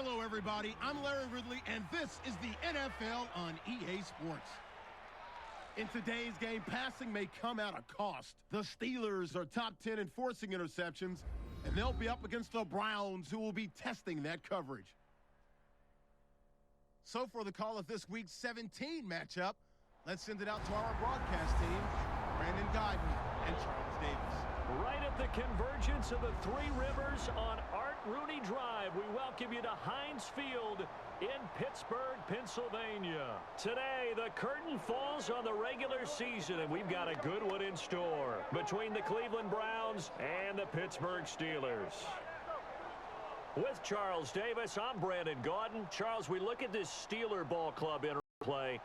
Hello, everybody. I'm Larry Ridley, and this is the NFL on EA Sports. In today's game, passing may come at a cost. The Steelers are top 10 in forcing interceptions, and they'll be up against the Browns, who will be testing that coverage. So for the call of this week's 17 matchup, let's send it out to our broadcast team, Brandon Godden and Charles Davis. Right at the convergence of the Three Rivers on Art Rooney Drive, we welcome you to Heinz Field in Pittsburgh, Pennsylvania. Today, the curtain falls on the regular season, and we've got a good one in store between the Cleveland Browns and the Pittsburgh Steelers. With Charles Davis, I'm Brandon Gaudin. Charles, we look at this Steeler ball club interplay.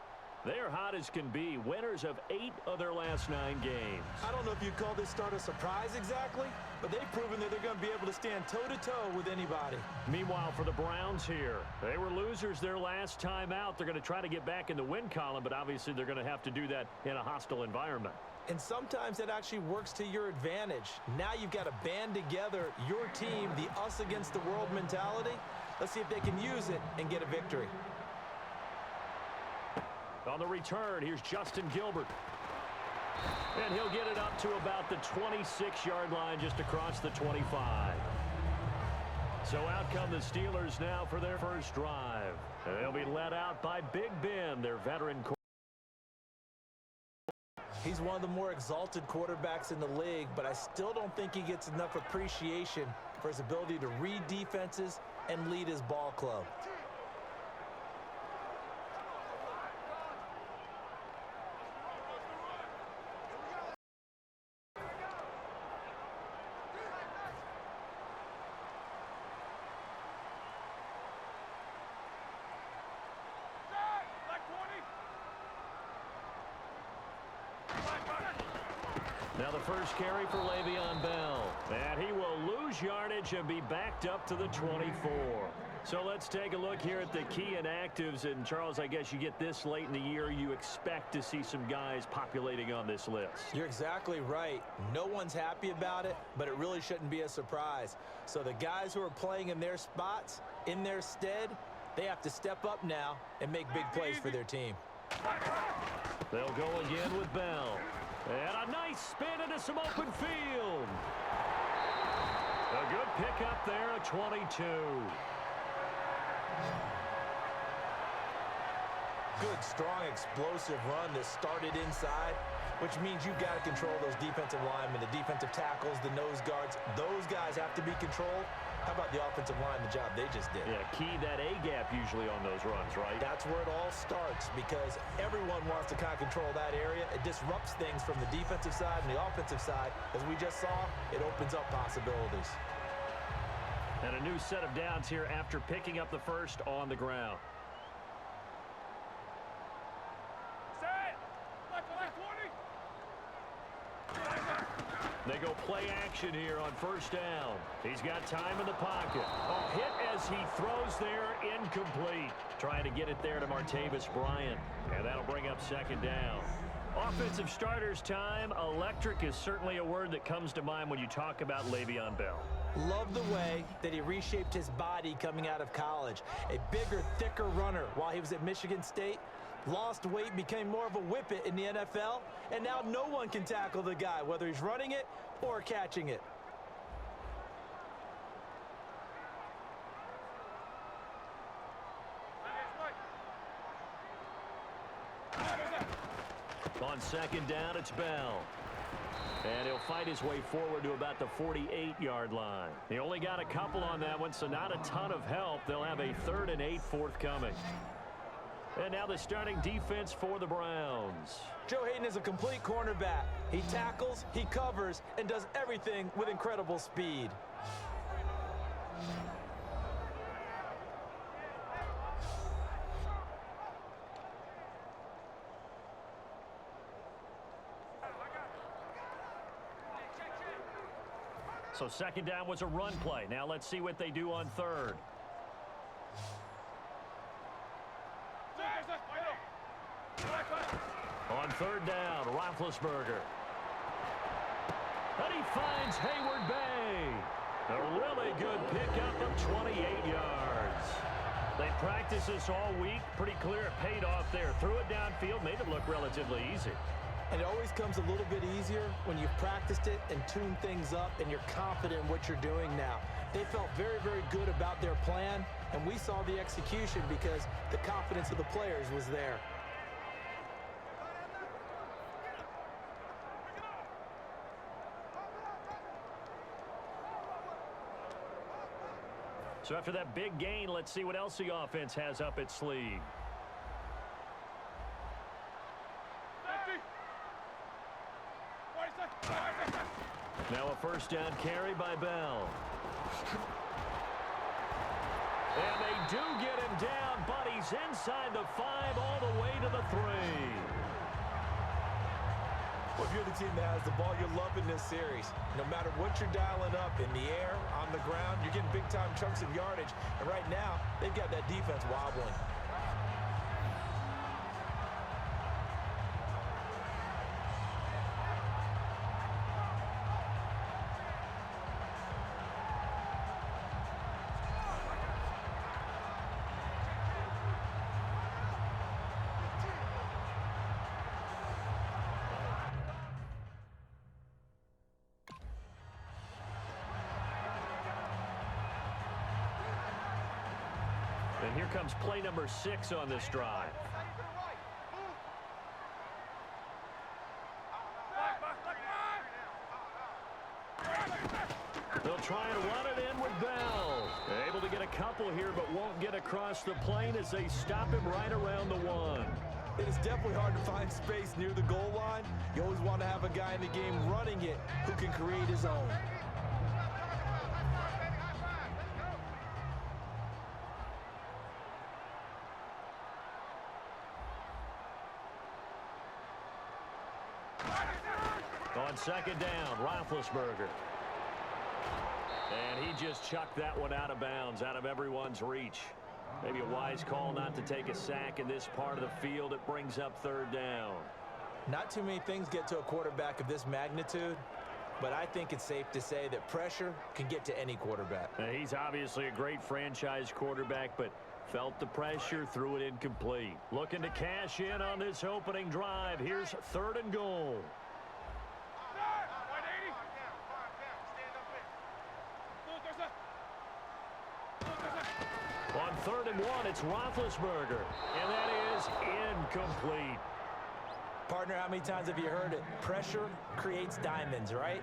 They're hot as can be, winners of 8 of their last 9 games. I don't know if you'd call this start a surprise exactly, but they've proven that they're going to be able to stand toe-to-toe with anybody. Meanwhile, for the Browns here, they were losers their last time out. They're going to try to get back in the win column, but obviously they're going to have to do that in a hostile environment. And sometimes that actually works to your advantage. Now you've got to band together your team, the us-against-the-world mentality. Let's see if they can use it and get a victory. On the return, here's Justin Gilbert. And he'll get it up to about the 26-yard line, just across the 25. So out come the Steelers now for their first drive. And they'll be led out by Big Ben, their veteran quarterback. He's one of the more exalted quarterbacks in the league, but I still don't think he gets enough appreciation for his ability to read defenses and lead his ball club. Now the first carry for Le'Veon Bell. And he will lose yardage and be backed up to the 24. So let's take a look here at the key inactives. And Charles, I guess you get this late in the year, you expect to see some guys populating on this list. You're exactly right. No one's happy about it, but it really shouldn't be a surprise. So the guys who are playing in their spots, in their stead, they have to step up now and make big plays for their team. They'll go again with Bell. And a nice spin into some open field. A good pickup there, a 22. Good, strong, explosive run that started inside, which means you've got to control those defensive linemen, the defensive tackles, the nose guards. Those guys have to be controlled. How about the offensive line, the job they just did? Yeah, key that A-gap usually on those runs, right? That's where it all starts, because everyone wants to kind of control that area. It disrupts things from the defensive side and the offensive side. As we just saw, it opens up possibilities. And a new set of downs here after picking up the first on the ground. They go play action here on first down. He's got time in the pocket. A hit as he throws there, incomplete. Trying to get it there to Martavis Bryant. And that'll bring up second down. Offensive starters time. Electric is certainly a word that comes to mind when you talk about Le'Veon Bell. Love the way that he reshaped his body coming out of college. A bigger, thicker runner while he was at Michigan State. Lost weight, became more of a whippet in the NFL, and now no one can tackle the guy, whether he's running it or catching it. On second down, it's Bell. And he'll fight his way forward to about the 48-yard line. He only got a couple on that one, so not a ton of help. They'll have a 3rd and 8 forthcoming. And now the starting defense for the Browns. Joe Hayden is a complete cornerback. He tackles, he covers, and does everything with incredible speed. So second down was a run play. Now let's see what they do on third. On third down, Roethlisberger. And he finds Hayward Bay. A really good pickup of 28 yards. They practiced this all week. Pretty clear it paid off there. Threw it downfield, made it look relatively easy. And it always comes a little bit easier when you've practiced it and tuned things up and you're confident in what you're doing now. They felt very, very good about their plan, and we saw the execution because the confidence of the players was there. So after that big gain, let's see what else the offense has up its sleeve. Now a first down carry by Bell. And they do get him down, but he's inside the 5 all the way to the 3. Well, if you're the team that has the ball, you're loving this series. No matter what you're dialing up, in the air, on the ground, you're getting big-time chunks of yardage. And right now, they've got that defense wobbling. And here comes play number 6 on this drive. They'll try and run it in with Bell. Able to get a couple here, but won't get across the plane as they stop him right around the 1. It is definitely hard to find space near the goal line. You always want to have a guy in the game running it who can create his own. On second down, Roethlisberger. And he just chucked that one out of bounds, out of everyone's reach. Maybe a wise call not to take a sack in this part of the field. It brings up third down. Not too many things get to a quarterback of this magnitude, but I think it's safe to say that pressure can get to any quarterback. Now, he's obviously a great franchise quarterback, but felt the pressure, threw it incomplete. Looking to cash in on this opening drive. Here's third and goal. On third and 1, it's Roethlisberger, and that is incomplete. Partner, how many times have you heard it? Pressure creates diamonds, right?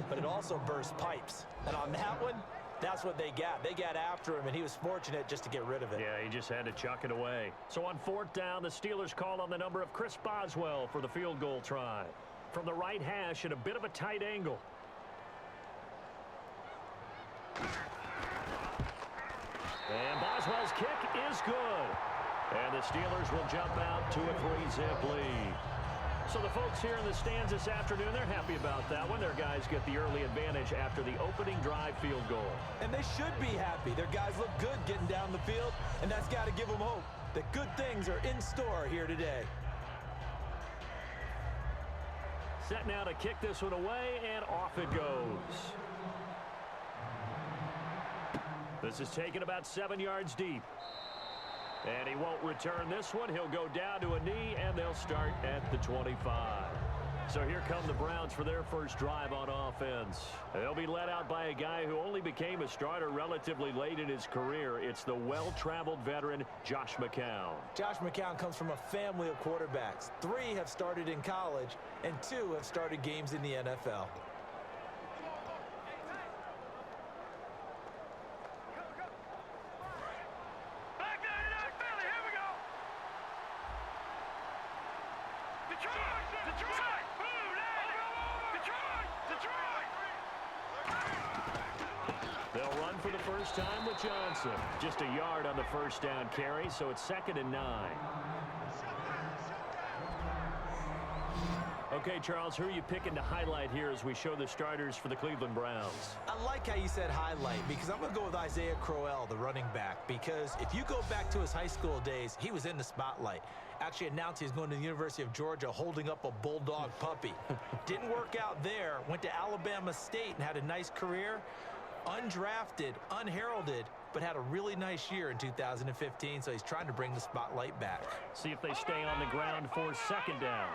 But it also bursts pipes. And on that one, that's what they got. They got after him, and he was fortunate just to get rid of it. Yeah, he just had to chuck it away. So on fourth down, the Steelers call on the number of Chris Boswell for the field goal try. From the right hash at a bit of a tight angle. And Boswell's kick is good. And the Steelers will jump out to a 3-zip lead. So the folks here in the stands this afternoon, they're happy about that one. Their guys get the early advantage after the opening drive field goal. And they should be happy. Their guys look good getting down the field, and that's got to give them hope that good things are in store here today. Set now to kick this one away, and off it goes. This is taken about 7 yards deep. And he won't return this one. He'll go down to a knee, and they'll start at the 25. So here come the Browns for their first drive on offense. They'll be led out by a guy who only became a starter relatively late in his career. It's the well-traveled veteran, Josh McCown. Josh McCown comes from a family of quarterbacks. 3 have started in college, and 2 have started games in the NFL. They'll run for the first time with Johnson. Just a yard on the first down carry, so it's 2nd and 9. Okay, Charles, who are you picking to highlight here as we show the starters for the Cleveland Browns? I like how you said highlight, because I'm going to go with Isaiah Crowell, the running back, because if you go back to his high school days, he was in the spotlight. Actually announced he's going to the University of Georgia holding up a bulldog puppy. Didn't work out there, went to Alabama State and had a nice career. undrafted, unheralded, but had a really nice year in 2015, so he's trying to bring the spotlight back. See if they stay on the ground for second down.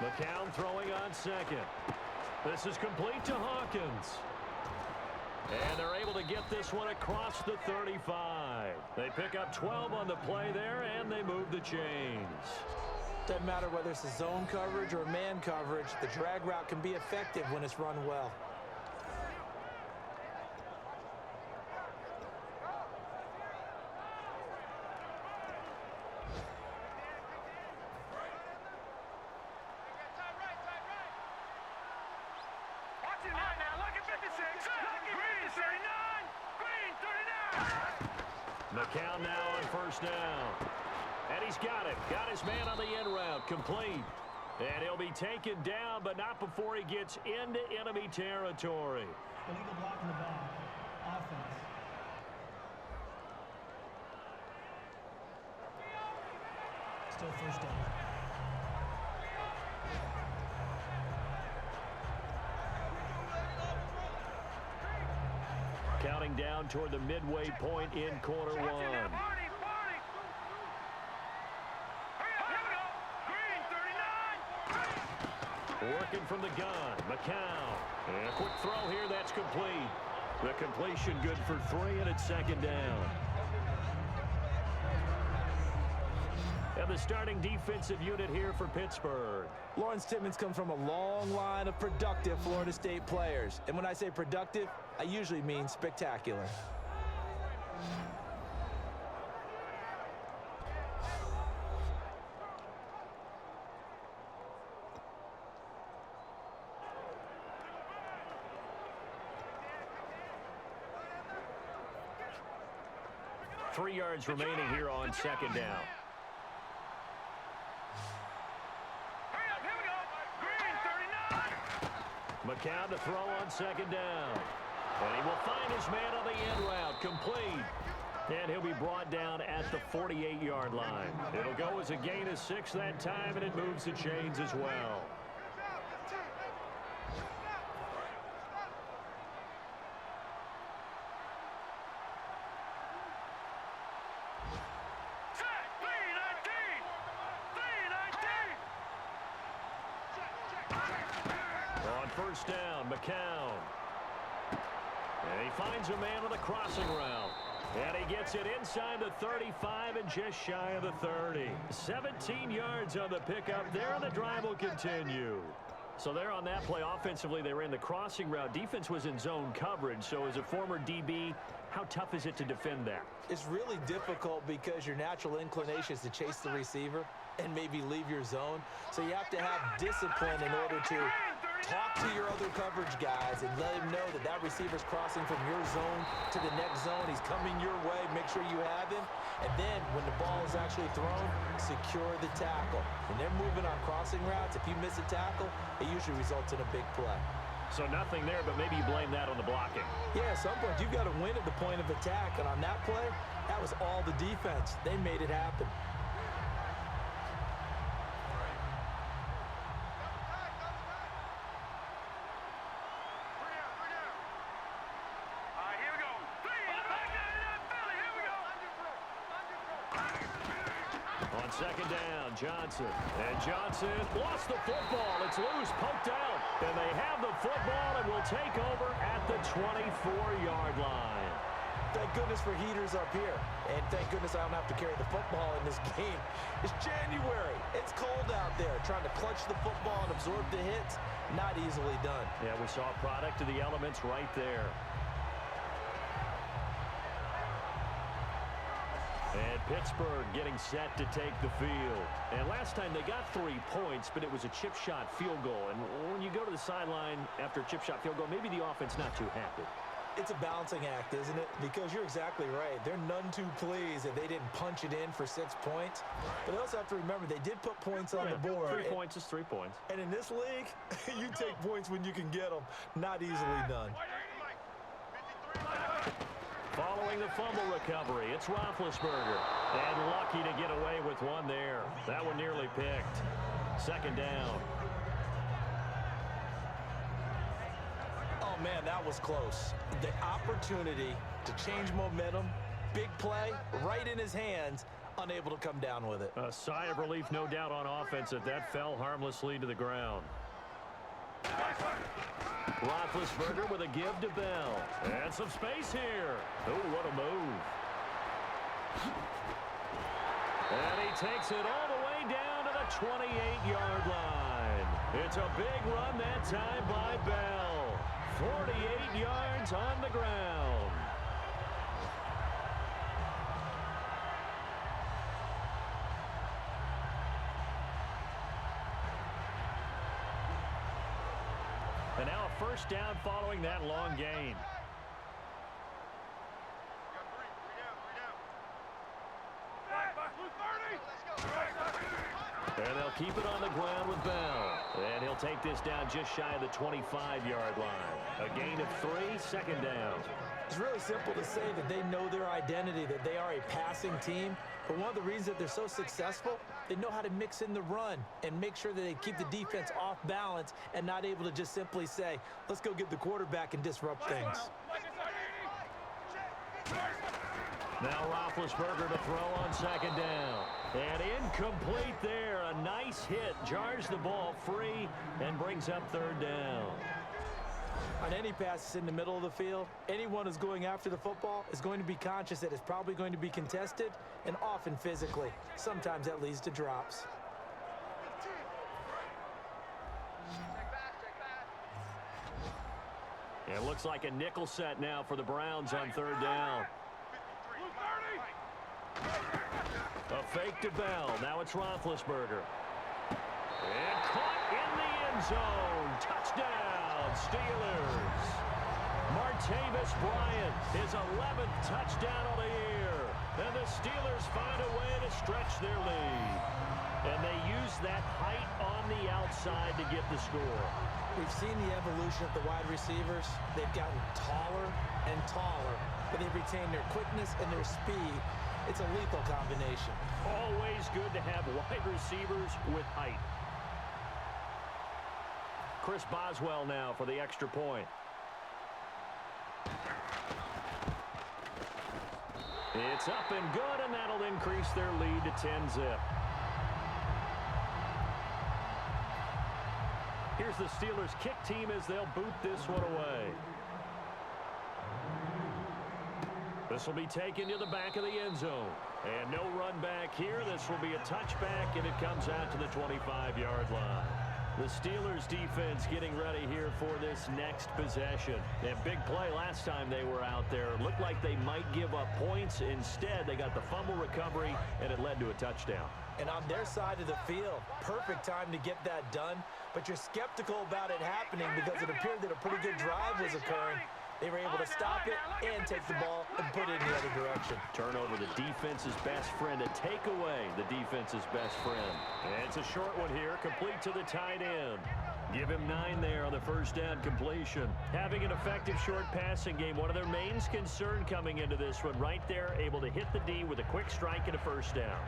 McCown throwing on second. This is complete to Hawkins. And they're able to get this one across the 35. They pick up 12 on the play there, and they move the chains. Doesn't matter whether it's a zone coverage or man coverage, the drag route can be effective when it's run well. McCown now on first down. And he's got it. Got his man on the in route. Complete. And he'll be taken down, but not before he gets into enemy territory. Illegal block in the back. Offense. Still first down. Counting down toward the midway point in quarter one. Working from the gun, McCown. And a quick throw here, that's complete. The completion good for 3, and it's second down. And the starting defensive unit here for Pittsburgh. Lawrence Timmons comes from a long line of productive Florida State players. And when I say productive, I usually mean spectacular. Three yards remaining here on second down. McCown to throw on second down. And he will find his man on the end route. Complete. And he'll be brought down at the 48-yard line. It'll go as a gain of 6 that time, and it moves the chains as well. First down, McCown. And he finds a man on the crossing route. And he gets it inside the 35 and just shy of the 30. 17 yards on the pickup there, and the drive will continue. So there on that play, offensively, they ran the crossing route. Defense was in zone coverage. So as a former DB, how tough is it to defend that? It's really difficult because your natural inclination is to chase the receiver and maybe leave your zone. So you have to have discipline in order to talk to your other coverage guys and let him know that that receiver's crossing from your zone to the next zone. He's coming your way. Make sure you have him. And then when the ball is actually thrown, secure the tackle. When they're moving on crossing routes, if you miss a tackle, it usually results in a big play. So nothing there, but maybe you blame that on the blocking. Yeah, at some point you've got to win at the point of attack. And on that play, that was all the defense. They made it happen. Second down, Johnson. And Johnson lost the football. It's loose, poked out. And they have the football and will take over at the 24-yard line. Thank goodness for heaters up here. And thank goodness I don't have to carry the football in this game. It's January. It's cold out there. Trying to clutch the football and absorb the hits, not easily done. Yeah, we saw a product of the elements right there. And Pittsburgh getting set to take the field. And last time they got 3 points, but it was a chip shot field goal. And when you go to the sideline after a chip shot field goal, maybe the offense not too happy. It's a balancing act, isn't it? Because you're exactly right. They're none too pleased that they didn't punch it in for 6 points. But they also have to remember they did put points on the board. 3 points is 3 points. And in this league, you take points when you can get them. Not easily done. Following the fumble recovery, it's Roethlisberger. And lucky to get away with one there. That one nearly picked. Second down. Oh, man, that was close. The opportunity to change momentum, big play, right in his hands, unable to come down with it. A sigh of relief, no doubt, on offense if that fell harmlessly to the ground. Roethlisberger with a give to Bell. And some space here. Oh, what a move. And he takes it all the way down to the 28-yard line. It's a big run that time by Bell. 48 yards on the ground. And now a first down following that long gain. And they'll keep it on the ground with Bell. And he'll take this down just shy of the 25-yard line. A gain of 3, second down. It's really simple to say that they know their identity, that they are a passing team. But one of the reasons that they're so successful, they know how to mix in the run and make sure that they keep the defense off balance and not able to just simply say, let's go get the quarterback and disrupt things. Now Roethlisberger to throw on second down. And incomplete there. A nice hit. Jars the ball free and brings up third down. On any passes in the middle of the field, anyone who's going after the football is going to be conscious that it's probably going to be contested and often physically. Sometimes that leads to drops. It looks like a nickel set now for the Browns on third down. A fake to Bell. Now it's Roethlisberger. And caught in the end zone. Touchdown, Steelers. Martavis Bryant, his 11th touchdown of the year. And the Steelers find a way to stretch their lead. And they use that height on the outside to get the score. We've seen the evolution of the wide receivers. They've gotten taller and taller, but they've retained their quickness and their speed. It's a lethal combination. Always good to have wide receivers with height. Chris Boswell now for the extra point. It's up and good, and that'll increase their lead to 10-zip. Here's the Steelers' kick team as they'll boot this one away. This will be taken to the back of the end zone. And no run back here. This will be a touchback, and it comes out to the 25-yard line. The Steelers defense getting ready here for this next possession. And big play last time they were out there. Looked like they might give up points. Instead, they got the fumble recovery, and it led to a touchdown. And on their side of the field, perfect time to get that done. But you're skeptical about it happening because it appeared that a pretty good drive was occurring. They were able to stop it and take the ball and put it in the other direction. Turnover, the defense's best friend. A takeaway, the defense's best friend. And it's a short one here, complete to the tight end. Give him 9 there on the first down completion. Having an effective short passing game, one of their main concern coming into this one. Right there, able to hit the D with a quick strike and a first down.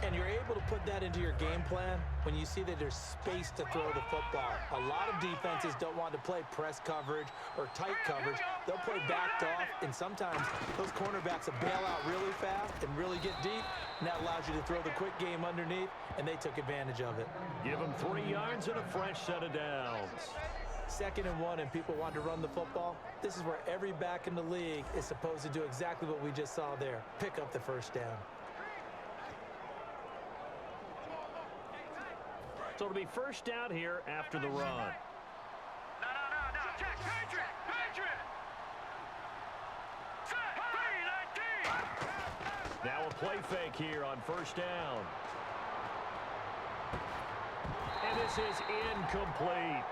And you're able to put that into your game plan when you see that there's space to throw the football. A lot of defenses don't want to play press coverage or tight coverage. They'll play backed off, and sometimes those cornerbacks will bail out really fast and really get deep, and that allows you to throw the quick game underneath, and they took advantage of it. Give them 3 yards and a fresh set of downs. 2nd and 1, and people want to run the football. This is where every back in the league is supposed to do exactly what we just saw there. Pick up the first down. So it'll be first down here after the run. No. Check, Patriot! Set, 3-19! Now a play fake here on first down. And this is incomplete.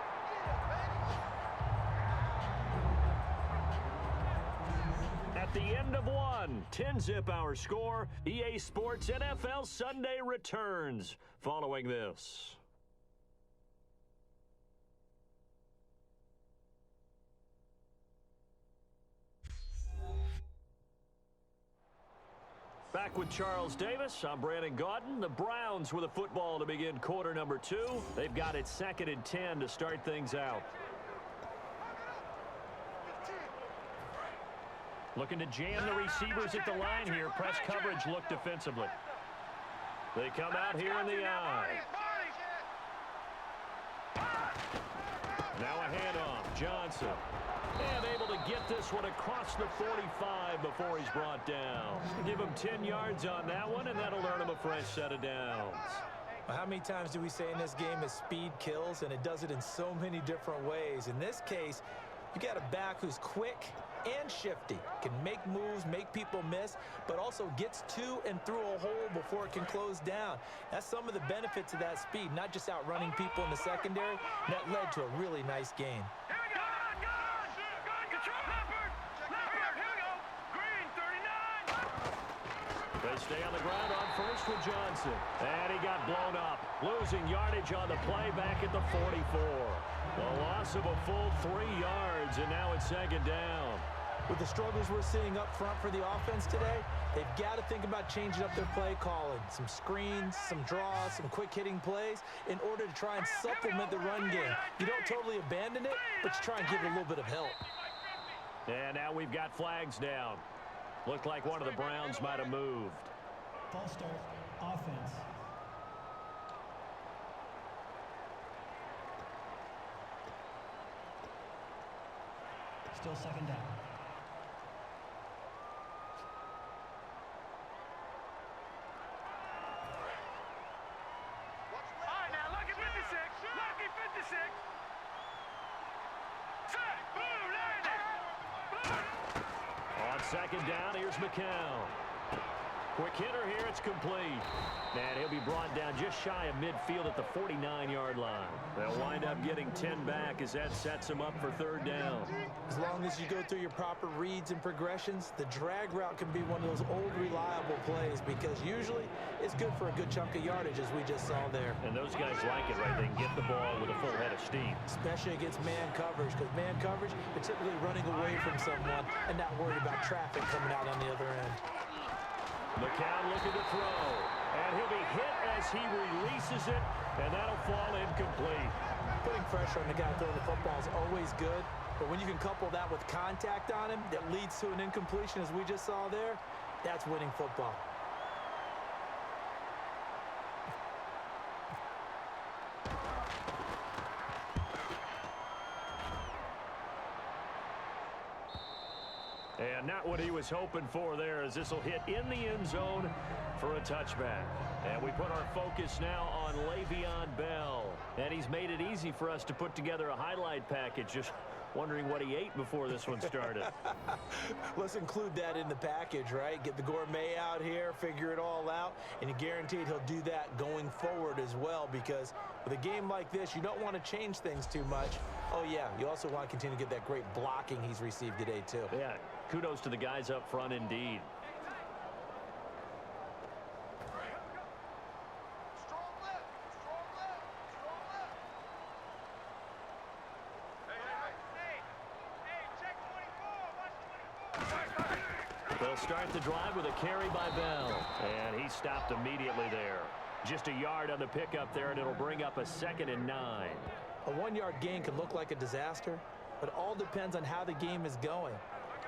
At the end of one, 10-zip our score. EA Sports NFL Sunday returns following this. Back with Charles Davis. I'm Brandon Gaudin. The Browns with the football to begin quarter number 2. They've got it 2nd and 10 to start things out. Looking to jam the receivers at the line here. Press coverage look defensively. They come out here in the eye. Now a handoff. Johnson. And able to get this one across the 45 before he's brought down. Give him 10 yards on that one, and that'll earn him a fresh set of downs. Well, how many times do we say in this game is speed kills, and it does it in so many different ways. In this case, you got a back who's quick and shifty, can make moves, make people miss, but also gets to and through a hole before it can close down. That's some of the benefits of that speed, not just outrunning people in the secondary. That led to a really nice gain. They stay on the ground on first with Johnson. And he got blown up. Losing yardage on the play back at the 44. The loss of a full 3 yards, and now it's 2nd down. With the struggles we're seeing up front for the offense today, they've got to think about changing up their play calling. Some screens, some draws, some quick-hitting plays in order to try and supplement the run game. You don't totally abandon it, but you try and give it a little bit of help. And now we've got flags down. Looked like one of the Browns might have moved. False start, offense. Still 2nd down. All right, now lucky 56. Lucky 56. Set. Boom, landed. Boom. On 2nd down, here's McCown. Quick hitter here, it's complete. And he'll be brought down just shy of midfield at the 49-yard line. They'll wind up getting 10 back as that sets him up for 3rd down. As long as you go through your proper reads and progressions, the drag route can be one of those old reliable plays because usually it's good for a good chunk of yardage as we just saw there. And those guys like it, right? They can get the ball with a full head of steam. Especially against man coverage, because man coverage, they're typically running away from someone and not worried about traffic coming out on the other end. McCown looking to throw. And he'll be hit as he releases it, and that'll fall incomplete. Putting pressure on the guy throwing the football is always good, but when you can couple that with contact on him that leads to an incompletion as we just saw there, that's winning football. And not what he was hoping for there, as this will hit in the end zone for a touchback. And we put our focus now on Le'Veon Bell. And he's made it easy for us to put together a highlight package. Just wondering what he ate before this one started. Let's include that in the package, right? Get the gourmet out here, figure it all out, and you're guaranteed he'll do that going forward as well, because with a game like this, you don't want to change things too much. Oh, yeah, you also want to continue to get that great blocking he's received today, too. Yeah, kudos to the guys up front indeed. They'll start the drive with a carry by Bell. And he stopped immediately there. Just a yard on the pickup there, and it'll bring up a 2nd and 9. A 1-yard gain can look like a disaster, but it all depends on how the game is going.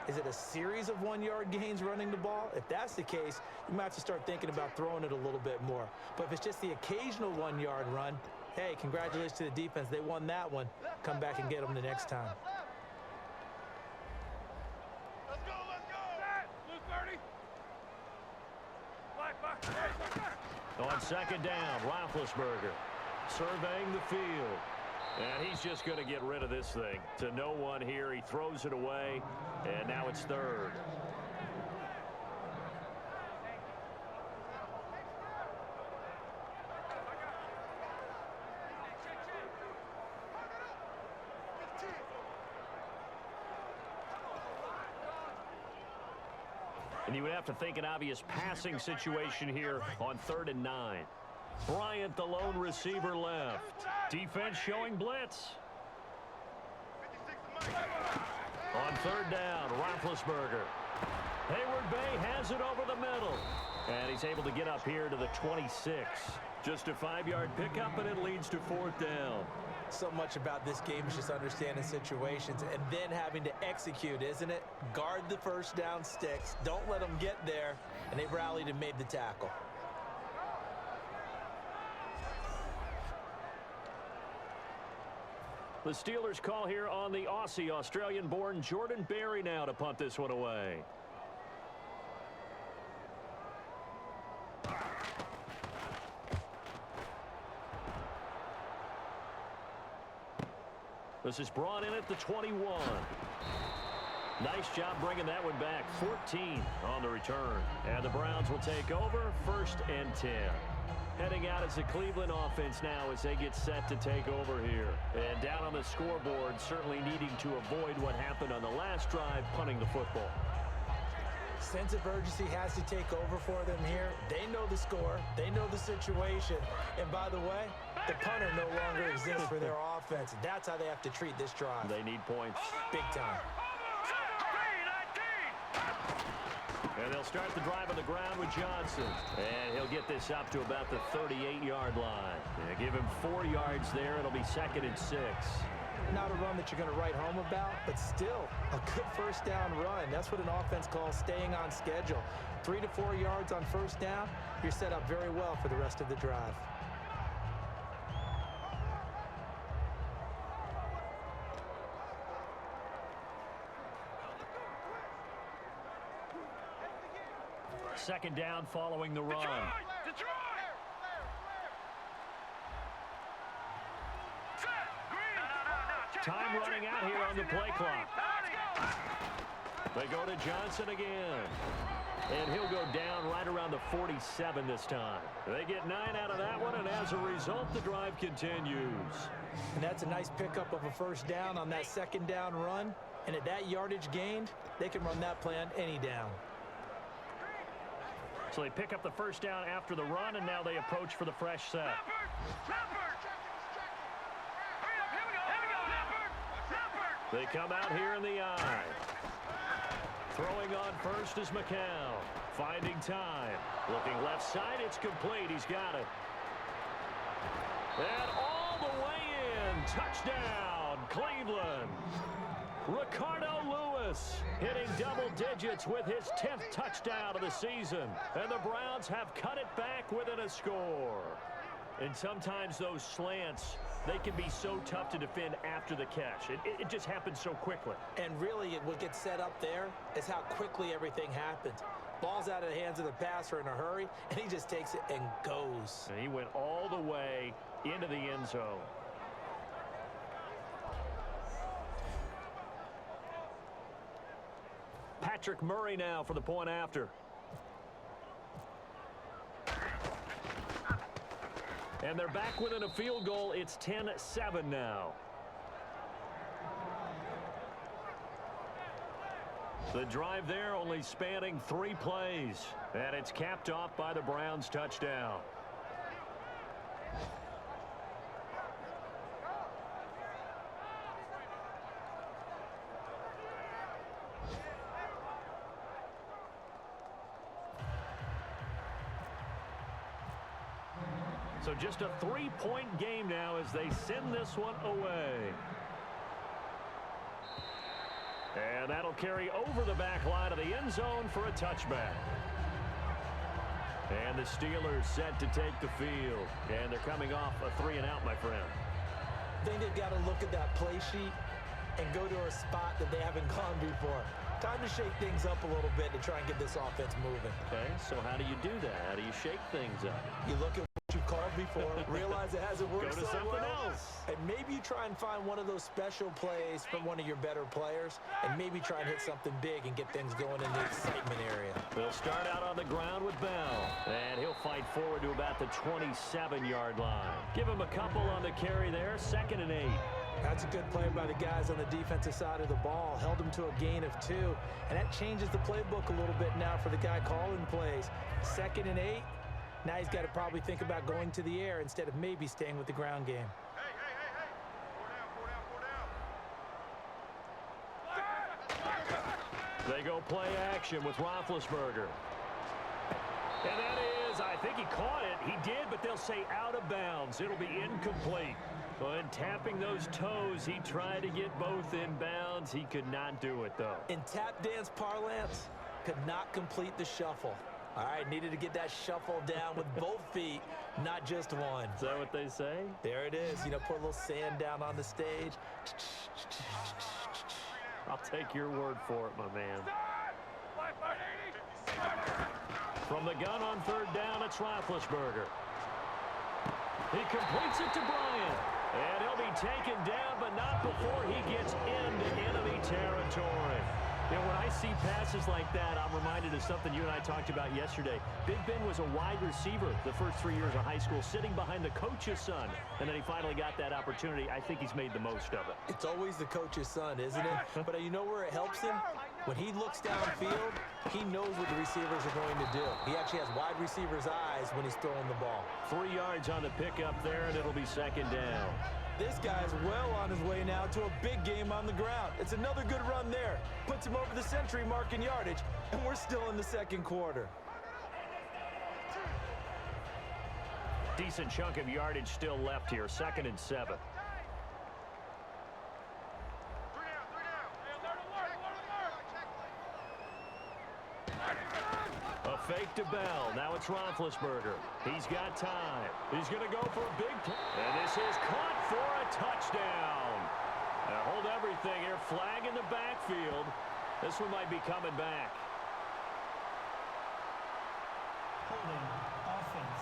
Is it a series of 1-yard gains running the ball? If that's the case, you might have to start thinking about throwing it a little bit more. But if it's just the occasional 1-yard run, hey, congratulations to the defense. They won that one. Come back and get them the next time. Let's go, let's go. Blue 30. Black. On 2nd down, Roethlisberger surveying the field. And he's just going to get rid of this thing. To no one here. He throws it away. And now it's 3rd. And you would have to think an obvious passing situation here on 3rd and 9. Bryant, the lone receiver, left. Defense showing blitz. On 3rd down, Roethlisberger. Hayward Bay has it over the middle. And he's able to get up here to the 26. Just a 5-yard pickup, and it leads to 4th down. So much about this game is just understanding situations and then having to execute, isn't it? Guard the first down sticks. Don't let them get there. And they rallied and made the tackle. The Steelers call here on the Aussie, Australian-born Jordan Berry now to punt this one away. This is brought in at the 21. Nice job bringing that one back. 14 on the return. And the Browns will take over 1st and 10. Heading out as the Cleveland offense now as they get set to take over here. And down on the scoreboard, certainly needing to avoid what happened on the last drive, punting the football. Sense of urgency has to take over for them here. They know the score. They know the situation. And by the way, the punter no longer exists for their offense. That's how they have to treat this drive. They need points. Big time. And they'll start the drive on the ground with Johnson. And he'll get this up to about the 38-yard line. Yeah, give him 4 yards there. It'll be 2nd and 6. Not a run that you're going to write home about, but still a good first down run. That's what an offense calls staying on schedule. 3 to 4 yards on first down, you're set up very well for the rest of the drive. Second down following the run. Time running out here on the play clock. They go to Johnson again. And he'll go down right around the 47 this time. They get 9 out of that one, and as a result, the drive continues. And that's a nice pickup of a first down on that second down run. And at that yardage gained, they can run that play on any down. So they pick up the first down after the run, and now they approach for the fresh set. They come out here in the eye. Throwing on first is McCown. Finding time. Looking left side, it's complete. He's got it. And all the way in. Touchdown, Cleveland. Ricardo Lewis hitting double digits with his 10th touchdown of the season. And the Browns have cut it back within a score. And sometimes those slants, they can be so tough to defend after the catch. It just happens so quickly. And really, what gets set up there is how quickly everything happens. Ball's out of the hands of the passer in a hurry, and he just takes it and goes. And he went all the way into the end zone. Patrick Murray now for the point after. And they're back within a field goal. It's 10-7 now. The drive there only spanning 3 plays. And it's capped off by the Browns' touchdown. So just a 3-point game now as they send this one away. And that'll carry over the back line of the end zone for a touchback. And the Steelers set to take the field. And they're coming off a 3-and-out, my friend. I think they've got to look at that play sheet and go to a spot that they haven't gone before. Time to shake things up a little bit to try and get this offense moving. Okay, so how do you do that? How do you shake things up? You look at what you've called before, realize it hasn't worked Go to so something well, else. and maybe you try and find one of those special plays from one of your better players, and maybe try and hit something big and get things going in the excitement area. They'll start out on the ground with Bell, and he'll fight forward to about the 27-yard line. Give him a couple on the carry there, 2nd and 8. That's a good play by the guys on the defensive side of the ball. Held him to a gain of 2. And that changes the playbook a little bit now for the guy calling plays. 2nd and 8. Now he's got to probably think about going to the air instead of maybe staying with the ground game. They go play action with Roethlisberger. And that is, I think he caught it. He did, but they'll say out of bounds. It'll be incomplete. But tapping those toes, he tried to get both in bounds. He could not do it, though. In tap dance parlance, could not complete the shuffle. All right, needed to get that shuffle down with both feet, not just one. Is that what they say? There it is. You know, put a little sand down on the stage. I'll take your word for it, my man. From the gun on third down, it's Roethlisberger. He completes it to Bryant. And he'll be taken down, but not before he gets into enemy territory. You know, when I see passes like that, I'm reminded of something you and I talked about yesterday. Big Ben was a wide receiver the first 3 years of high school, sitting behind the coach's son. And then he finally got that opportunity. I think he's made the most of it. It's always the coach's son, isn't it? But you know where it helps him? When he looks downfield, he knows what the receivers are going to do. He actually has wide receivers' eyes when he's throwing the ball. 3 yards on the pickup there, and it'll be second down. This guy's well on his way now to a big game on the ground. It's another good run there. Puts him over the century mark in yardage, and we're still in the second quarter. Decent chunk of yardage still left here. 2nd and 7. A fake to Bell. Now it's Roethlisberger. He's got time. He's going to go for a big play. And this is caught for a touchdown. Now hold everything here. Flag in the backfield. This one might be coming back. Holding offense.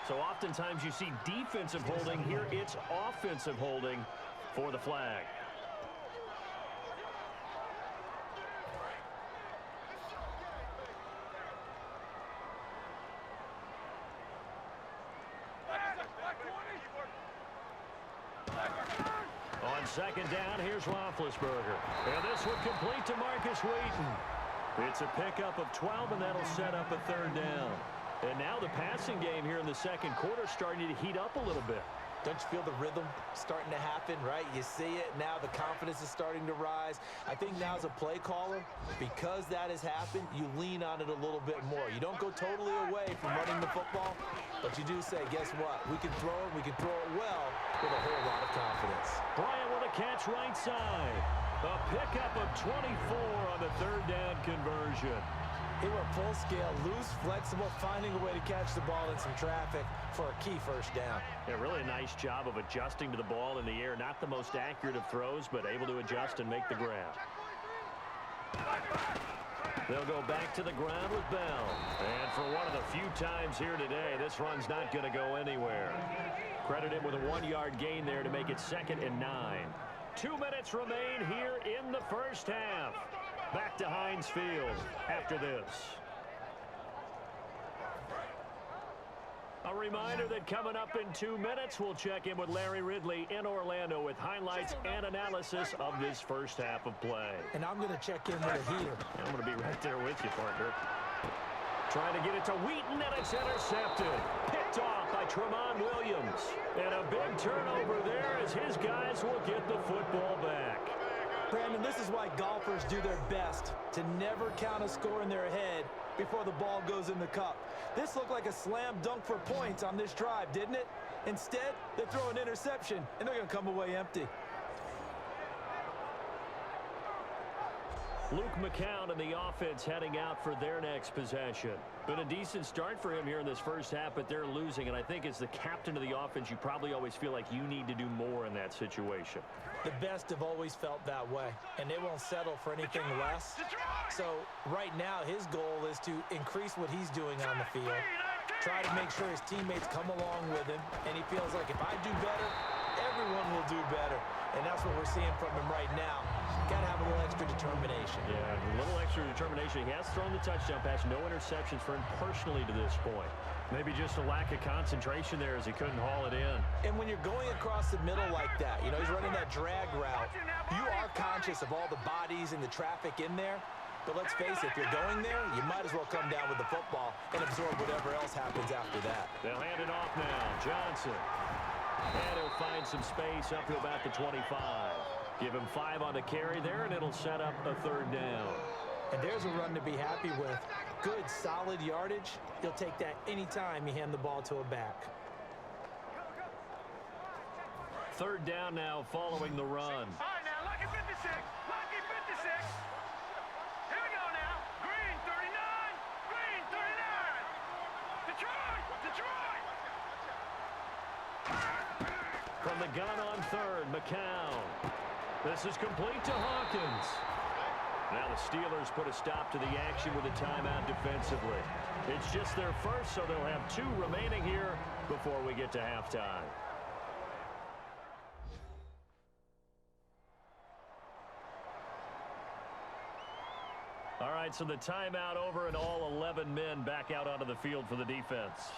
So oftentimes you see defensive holding. Here it's offensive holding for the flag. On second down, here's Roethlisberger. And this one complete to Marcus Wheaton. It's a pickup of 12, and that'll set up a third down. And now the passing game here in the second quarter starting to heat up a little bit. Don't you feel the rhythm starting to happen, right? You see it now. The confidence is starting to rise. I think now as a play caller, because that has happened, you lean on it a little bit more. You don't go totally away from running the football, but you do say, guess what? We can throw it. We can throw it well with a whole lot of confidence. Bryant with a catch right side. A pickup of 24 on the third down conversion. He went full scale, loose, flexible, finding a way to catch the ball in some traffic for a key first down. Yeah, really a nice job of adjusting to the ball in the air. Not the most accurate of throws, but able to adjust and make the grab. They'll go back to the ground with Bell. And for one of the few times here today, this run's not going to go anywhere. Credit him with a 1-yard gain there to make it 2nd and 9. 2 minutes remain here in the first half. Back to Heinz Field after this. A reminder that coming up in 2 minutes, we'll check in with Larry Ridley in Orlando with highlights and analysis of this first half of play. And I'm going to check in with a heater. I'm going to be right there with you, partner. Trying to get it to Wheaton, and it's intercepted. Picked off by Tramon Williams. And a big turnover there as his guys will get the football back. Brandon, this is why golfers do their best to never count a score in their head before the ball goes in the cup. This looked like a slam dunk for points on this drive, didn't it? Instead, they throw an interception, and they're going to come away empty. Luke McCown and the offense heading out for their next possession. Been a decent start for him here in this first half, but they're losing. And I think as the captain of the offense, you probably always feel like you need to do more in that situation. The best have always felt that way, and they won't settle for anything less. So right now, his goal is to increase what he's doing on the field, try to make sure his teammates come along with him, and he feels like if I do better, everyone will do better. And that's what we're seeing from him right now. Got to have a little extra determination. Yeah, a little extra determination. He has thrown the touchdown pass. No interceptions for him personally to this point. Maybe just a lack of concentration there as he couldn't haul it in. And when you're going across the middle like that, you know, he's running that drag route, you are conscious of all the bodies and the traffic in there. But let's face it, if you're going there, you might as well come down with the football and absorb whatever else happens after that. They'll hand it off now. Johnson. And he'll find some space up to about the 25. Give him 5 on the carry there, and it'll set up a third down. And there's a run to be happy with. Good, solid yardage. He'll take that anytime you hand the ball to a back. Third down now following the run. All right, now, lucky 56. Lucky 56. Here we go now. Green 39. Green 39. Detroit. Detroit. From the gun on third, McCown. This is complete to Hawkins. Now the Steelers put a stop to the action with a timeout defensively. It's just their first, so they'll have 2 remaining here before we get to halftime. All right, so the timeout over and all 11 men back out onto the field for the defense.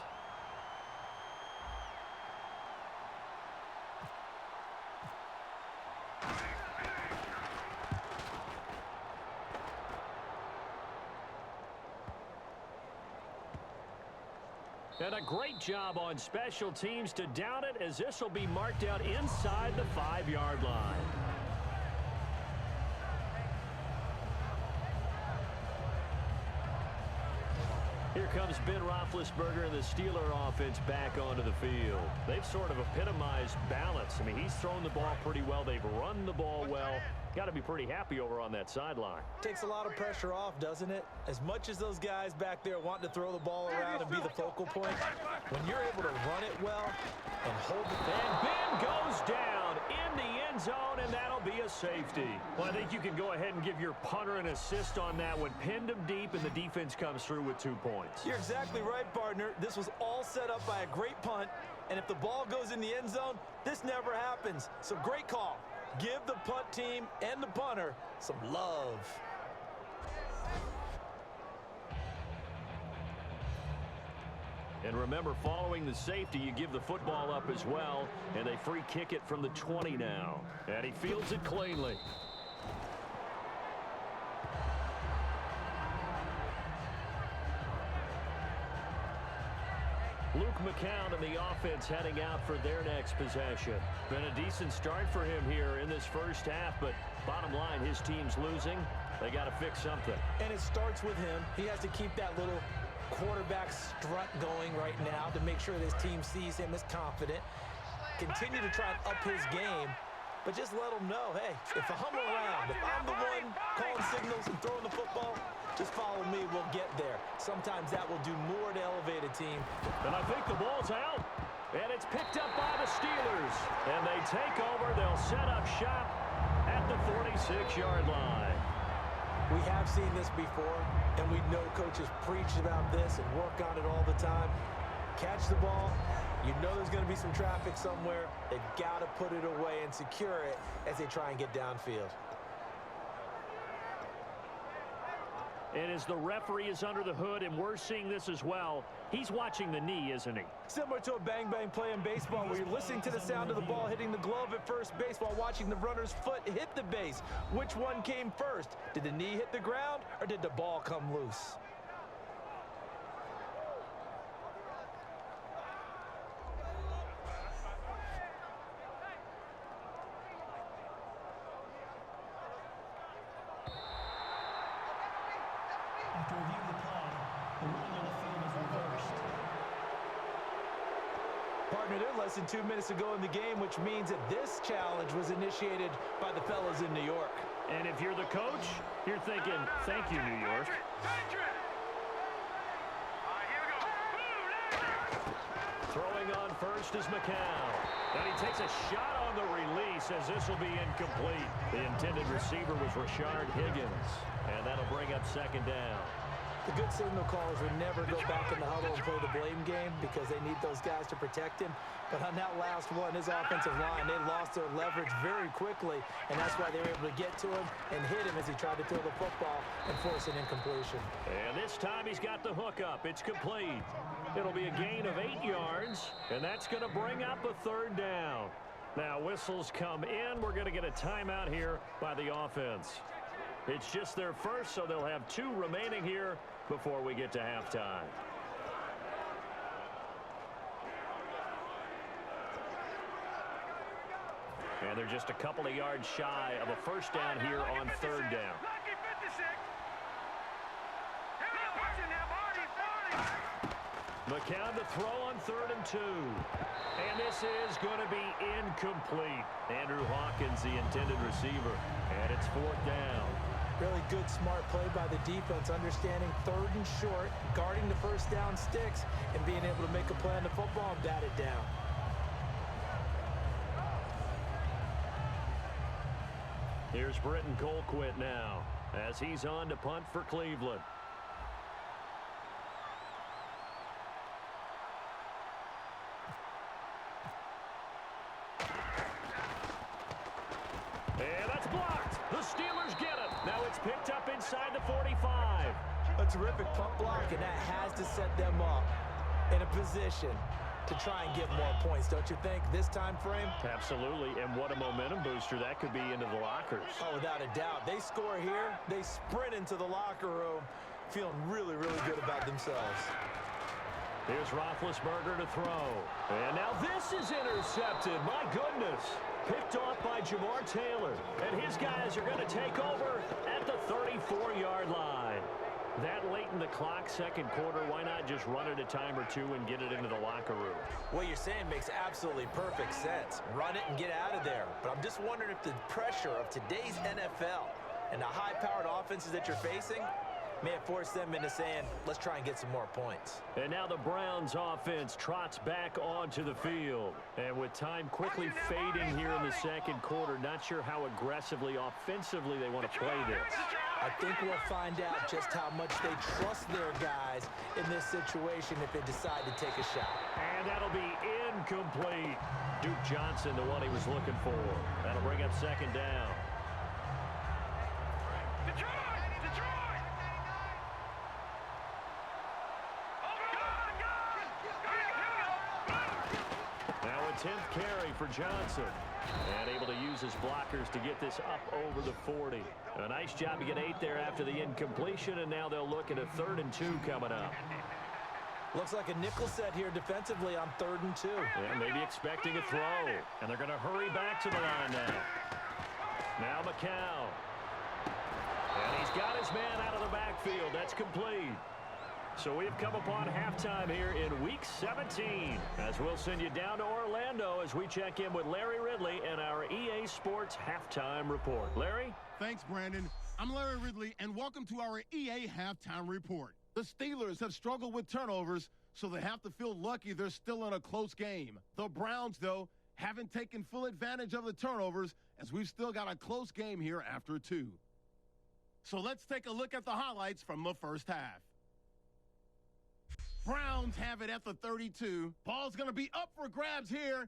And a great job on special teams to down it, as this will be marked out inside the 5-yard line. Here comes Ben Roethlisberger and the Steeler offense back onto the field. They've sort of epitomized balance. I mean, he's thrown the ball pretty well. They've run the ball well. Got to be pretty happy over on that sideline. Takes a lot of pressure off, doesn't it? As much as those guys back there want to throw the ball around and be the focal point, when you're able to run it well and hold it. And Ben goes down in the end zone, and that'll be a safety. Well, I think you can go ahead and give your punter an assist on that one. Pinned him deep, and the defense comes through with 2 points. You're exactly right, partner. This was all set up by a great punt, and if the ball goes in the end zone, this never happens. So great call. Give the punt team and the punter some love. And remember, following the safety, you give the football up as well, and they free kick it from the 20 now. And he fields it cleanly. Luke McCown and the offense heading out for their next possession. Been a decent start for him here in this first half, but bottom line, his team's losing. They got to fix something. And it starts with him. He has to keep that little quarterback strut going right now to make sure this team sees him as confident. Continue to try and up his game, but just let him know, hey, if I'm around, if I'm the one calling signals and throwing the football, just follow me, we'll get there. Sometimes that will do more to elevate a team. And I think the ball's out. And it's picked up by the Steelers. And they take over. They'll set up shop at the 46-yard line. We have seen this before, and we know coaches preach about this and work on it all the time. Catch the ball. You know there's going to be some traffic somewhere. They've got to put it away and secure it as they try and get downfield. And as the referee is under the hood, and we're seeing this as well, he's watching the knee, isn't he? Similar to a bang-bang play in baseball where you're listening to the sound of the ball hitting the glove at first base while watching the runner's foot hit the base. Which one came first? Did the knee hit the ground, or did the ball come loose? After reviewing the play, the ruling on the field is reversed. Partner, they're less than 2 minutes to go in the game, which means that this challenge was initiated by the fellas in New York. And if you're the coach, you're thinking, thank you, New York. Throwing on first is McCown. And he takes a shot on the release, as this will be incomplete. The intended receiver was Rashard Higgins. And that'll bring up second down. The good signal callers would never go back in the huddle and play the blame game because they need those guys to protect him. But on that last one, his offensive line, they lost their leverage very quickly, and that's why they were able to get to him and hit him as he tried to throw the football and force an incompletion. And this time he's got the hook up. It's complete. It'll be a gain of 8 yards, and that's going to bring up a third down. Now whistles come in. We're going to get a timeout here by the offense. It's just their first, so they'll have 2 remaining here before we get to halftime. And they're just a couple of yards shy of a first down here on third down. Lucky 56. McCown to throw on 3rd and 2. And this is going to be incomplete. Andrew Hawkins, the intended receiver. And it's 4th down. Really good, smart play by the defense, understanding 3rd and short, guarding the first down sticks, and being able to make a play on the football and bat it down. Here's Britton Colquitt now, as he's on to punt for Cleveland. And that's blocked. The Steelers get it. Now it's picked up inside the 45. A terrific punt block, and that has to set them up in a position to try and get more points, don't you think, this time frame? Absolutely, and what a momentum booster that could be into the lockers. Oh, without a doubt. They score here, they sprint into the locker room, feeling really, really good about themselves. Here's Roethlisberger to throw. And now this is intercepted. My goodness. Picked off by Jamar Taylor. And his guys are going to take over at the 34-yard line. That late in the clock, 2nd quarter, why not just run it a time or two and get it into the locker room? What you're saying makes absolutely perfect sense. Run it and get out of there. But I'm just wondering if the pressure of today's NFL and the high-powered offenses that you're facing may have forced them into saying, let's try and get some more points. And now the Browns offense trots back onto the field. And with time quickly fading here in the 2nd quarter, not sure how aggressively, offensively they want to play this. I think we'll find out just how much they trust their guys in this situation if they decide to take a shot. And that'll be incomplete. Duke Johnson, the one he was looking for. That'll bring up 2nd down. Now a 10th carry for Johnson. And able to use his blockers to get this up over the 40. A nice job to get 8 there after the incompletion, and now they'll look at a 3rd and 2 coming up. Looks like a nickel set here defensively on 3rd and 2. Yeah, maybe expecting a throw. And they're going to hurry back to the line now. Now McCown. And he's got his man out of the backfield. That's complete. So we've come upon halftime here in Week 17, as we'll send you down to Orlando as we check in with Larry Ridley and our EA Sports Halftime Report. Larry? Thanks, Brandon. I'm Larry Ridley, and welcome to our EA Halftime Report. The Steelers have struggled with turnovers, so they have to feel lucky they're still in a close game. The Browns, though, haven't taken full advantage of the turnovers, as we've still got a close game here after 2. So let's take a look at the highlights from the first half. Browns have it at the 32. Ball's going to be up for grabs here.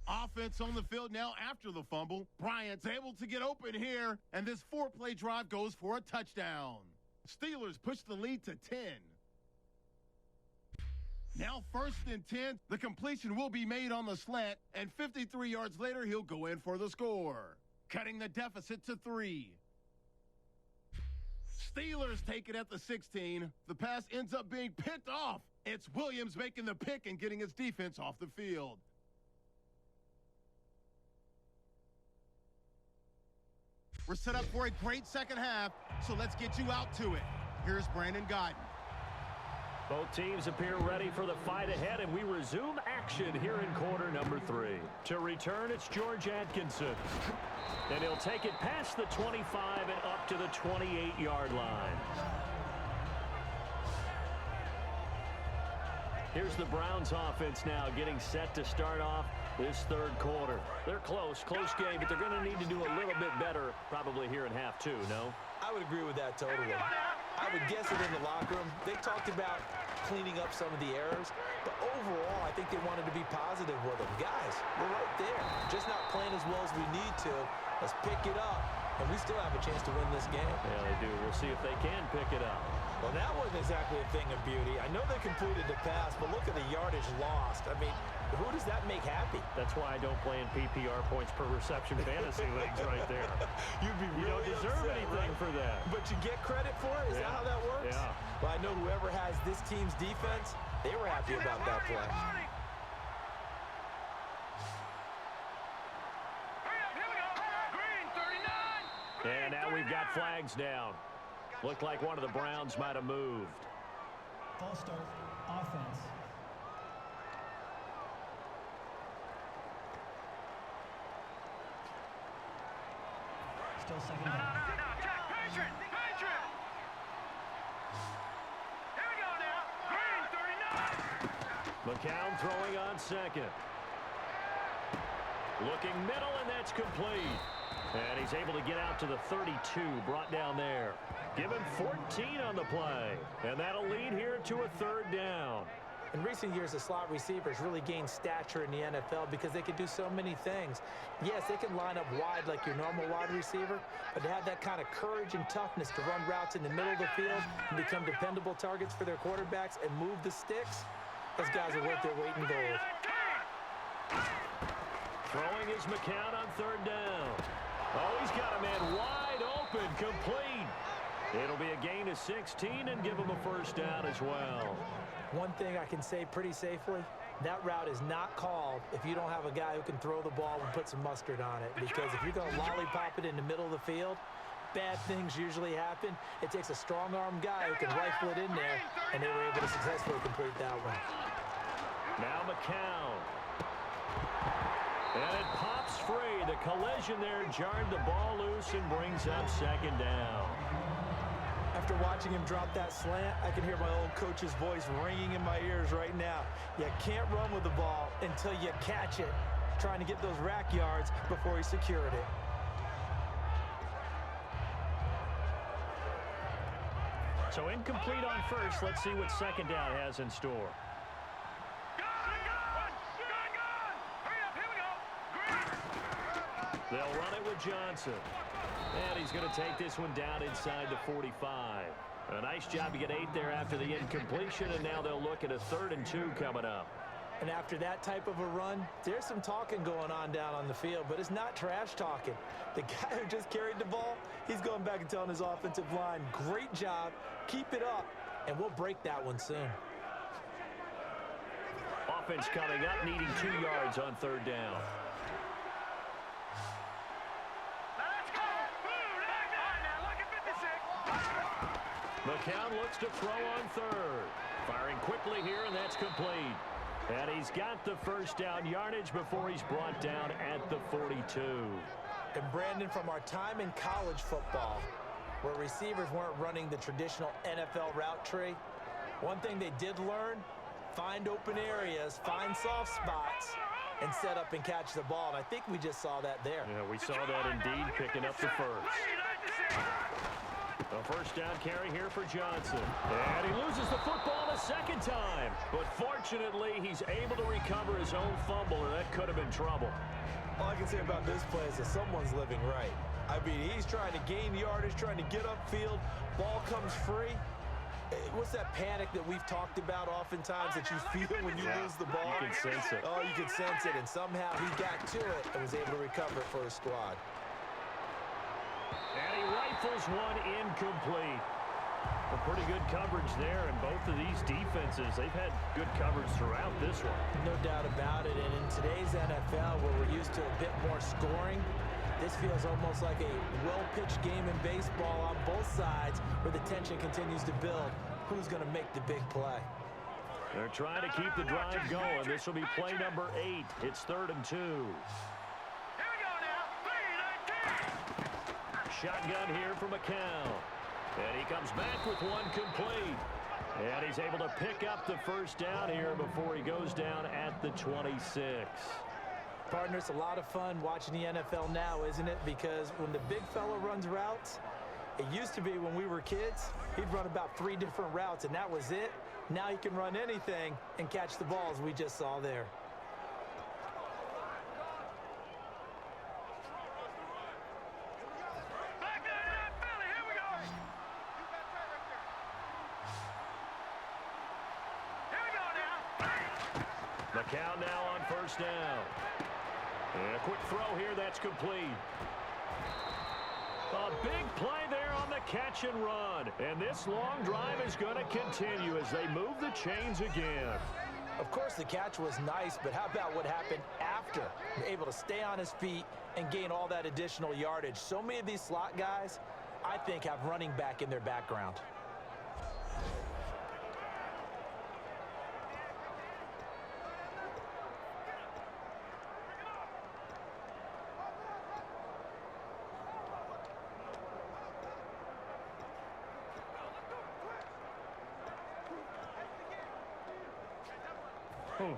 Offense on the field now after the fumble. Bryant's able to get open here, and this 4-play drive goes for a touchdown. Steelers push the lead to 10. Now 1st and 10, the completion will be made on the slant, and 53 yards later, he'll go in for the score, cutting the deficit to 3. Steelers take it at the 16. The pass ends up being picked off. It's Williams making the pick and getting his defense off the field. We're set up for a great second half, so let's get you out to it. Here's Brandon Guyton. Both teams appear ready for the fight ahead, and we resume action here in quarter number 3. To return, it's George Atkinson. And he'll take it past the 25 and up to the 28-yard line. Here's the Browns offense now getting set to start off this 3rd quarter. They're close game, but they're going to need to do a little bit better probably here in half 2, no? I would agree with that totally. I would guess it in the locker room. They talked about cleaning up some of the errors, but overall, I think they wanted to be positive with them. Guys, we're right there. Just not playing as well as we need to. Let's pick it up, and we still have a chance to win this game. Yeah, they do. We'll see if they can pick it up. Well, that wasn't exactly a thing of beauty. I know they completed the pass, but look at the yardage lost. I mean, who does that make happy? That's why I don't play in PPR points per reception fantasy leagues right there. You'd be really You don't deserve upset, anything right? for that. But you get credit for it? Is that how that works? Yeah. Well, I know whoever has this team's defense, they were happy about that play. we've got flags down. Looked like one of the Browns might have moved. False start, offense. Still second down. No, Jack, Patriot! Patriot! Here we go now. Green, 39. McCown throwing on second. Looking middle, and that's complete. And he's able to get out to the 32, brought down there. Give him 14 on the play. And that'll lead here to a third down. In recent years, the slot receivers really gained stature in the NFL because they can do so many things. Yes, they can line up wide like your normal wide receiver, but to have that kind of courage and toughness to run routes in the middle of the field and become dependable targets for their quarterbacks and move the sticks, those guys are worth their weight in gold. Throwing is McCown on third down. Oh, he's got a man wide open, complete. It'll be a gain of 16 and give him a first down as well. One thing I can say pretty safely, that route is not called if you don't have a guy who can throw the ball and put some mustard on it. Because if you're going to lollipop it in the middle of the field, bad things usually happen. It takes a strong-arm guy who can rifle it in there, and they were able to successfully complete that one. Now McCown. And it pops free. The collision there jarred the ball loose and brings up second down. After watching him drop that slant, I can hear my old coach's voice ringing in my ears right now. You can't run with the ball until you catch it. Trying to get those rack yards before he secured it. So incomplete on first. Let's see what second down has in store. They'll run it with Johnson. And he's going to take this one down inside the 45. A nice job to get 8 there after the incompletion, and now they'll look at a 3rd and 2 coming up. And after that type of a run, there's some talking going on down on the field, but it's not trash talking. The guy who just carried the ball, he's going back and telling his offensive line, great job, keep it up, and we'll break that one soon. Offense coming up, needing 2 yards on 3rd down. McCown looks to throw on 3rd. Firing quickly here, and that's complete. And he's got the first down yardage before he's brought down at the 42. And Brandon, from our time in college football, where receivers weren't running the traditional NFL route tree, one thing they did learn, find open areas, find soft spots, and set up and catch the ball. And I think we just saw that there. Yeah, we saw that indeed, picking up the first. A first down carry here for Johnson. And he loses the football the second time. But fortunately, he's able to recover his own fumble, and that could have been trouble. All I can say about this play is that someone's living right. I mean, he's trying to gain yardage, trying to get upfield. Ball comes free. What's that panic that we've talked about oftentimes that you feel when you lose the ball? You can sense it. Oh, you can sense it. And somehow he got to it and was able to recover it for his squad. And he rifles one incomplete. A pretty good coverage there, and both of these defenses, they've had good coverage throughout this one. No doubt about it. And in today's NFL, where we're used to a bit more scoring, this feels almost like a well-pitched game in baseball on both sides where the tension continues to build. Who's going to make the big play? They're trying to keep the drive going. This will be play number 8. It's 3rd and 2. Shotgun here for McCown. And he comes back with one complete. And he's able to pick up the first down here before he goes down at the 26. Partner, it's a lot of fun watching the NFL now, isn't it? Because when the big fella runs routes, it used to be when we were kids, he'd run about 3 different routes, and that was it. Now he can run anything and catch the balls we just saw there. McCown now on first down. And a quick throw here, that's complete. A big play there on the catch and run. And this long drive is going to continue as they move the chains again. Of course, the catch was nice, but how about what happened after? Able to stay on his feet and gain all that additional yardage. So many of these slot guys, I think, have running back in their background.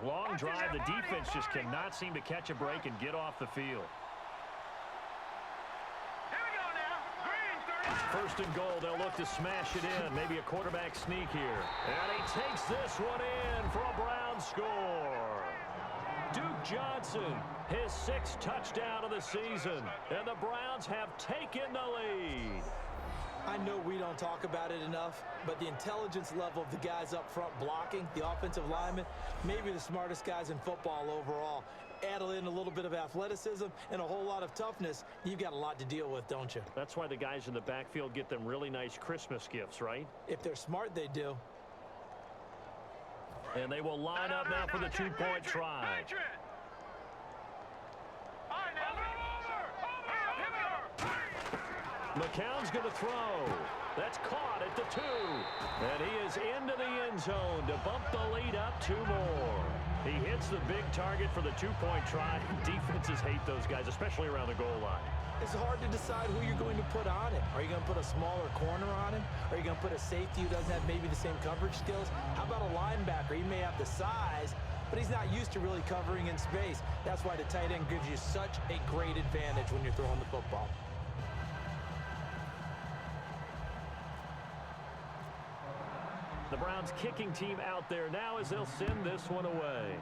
Long drive. The defense just cannot seem to catch a break and get off the field. Here we go now. Green 30. First and goal. They'll look to smash it in. Maybe a quarterback sneak here. And he takes this one in for a Brown score. Duke Johnson, his 6th touchdown of the season. And the Browns have taken the lead. I know we don't talk about it enough, but the intelligence level of the guys up front blocking, the offensive linemen, maybe the smartest guys in football overall. Add in a little bit of athleticism and a whole lot of toughness, you've got a lot to deal with, don't you? That's why the guys in the backfield get them really nice Christmas gifts, right? If they're smart, they do. And they will line up now for the 2-point try. McCown's going to throw. That's caught at the 2. And he is into the end zone to bump the lead up 2 more. He hits the big target for the 2-point try. Defenses hate those guys, especially around the goal line. It's hard to decide who you're going to put on him. Are you going to put a smaller corner on him? Are you going to put a safety who doesn't have maybe the same coverage skills? How about a linebacker? He may have the size, but he's not used to really covering in space. That's why the tight end gives you such a great advantage when you're throwing the football. The Browns kicking team out there now as they'll send this one away.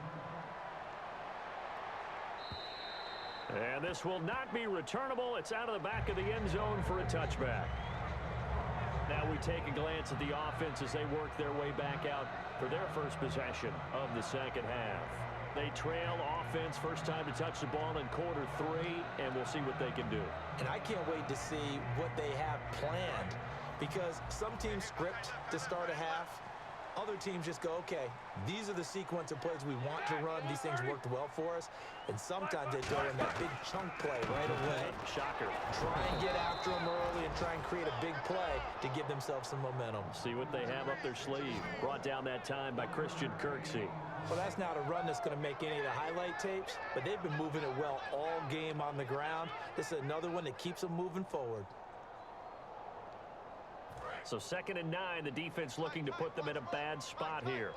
And this will not be returnable. It's out of the back of the end zone for a touchback. Now we take a glance at the offense as they work their way back out for their first possession of the second half. They trail offense, first time to touch the ball in quarter 3, and we'll see what they can do. And I can't wait to see what they have planned, because some teams script to start a half. Other teams just go, okay, these are the sequence of plays we want to run. These things worked well for us. And sometimes they throw in that big chunk play right away. Shocker. Try and get after them early and try and create a big play to give themselves some momentum. See what they have up their sleeve. Brought down that time by Christian Kirksey. Well, that's not a run that's going to make any of the highlight tapes, but they've been moving it well all game on the ground. This is another one that keeps them moving forward. So 2nd and 9, the defense looking to put them in a bad spot here.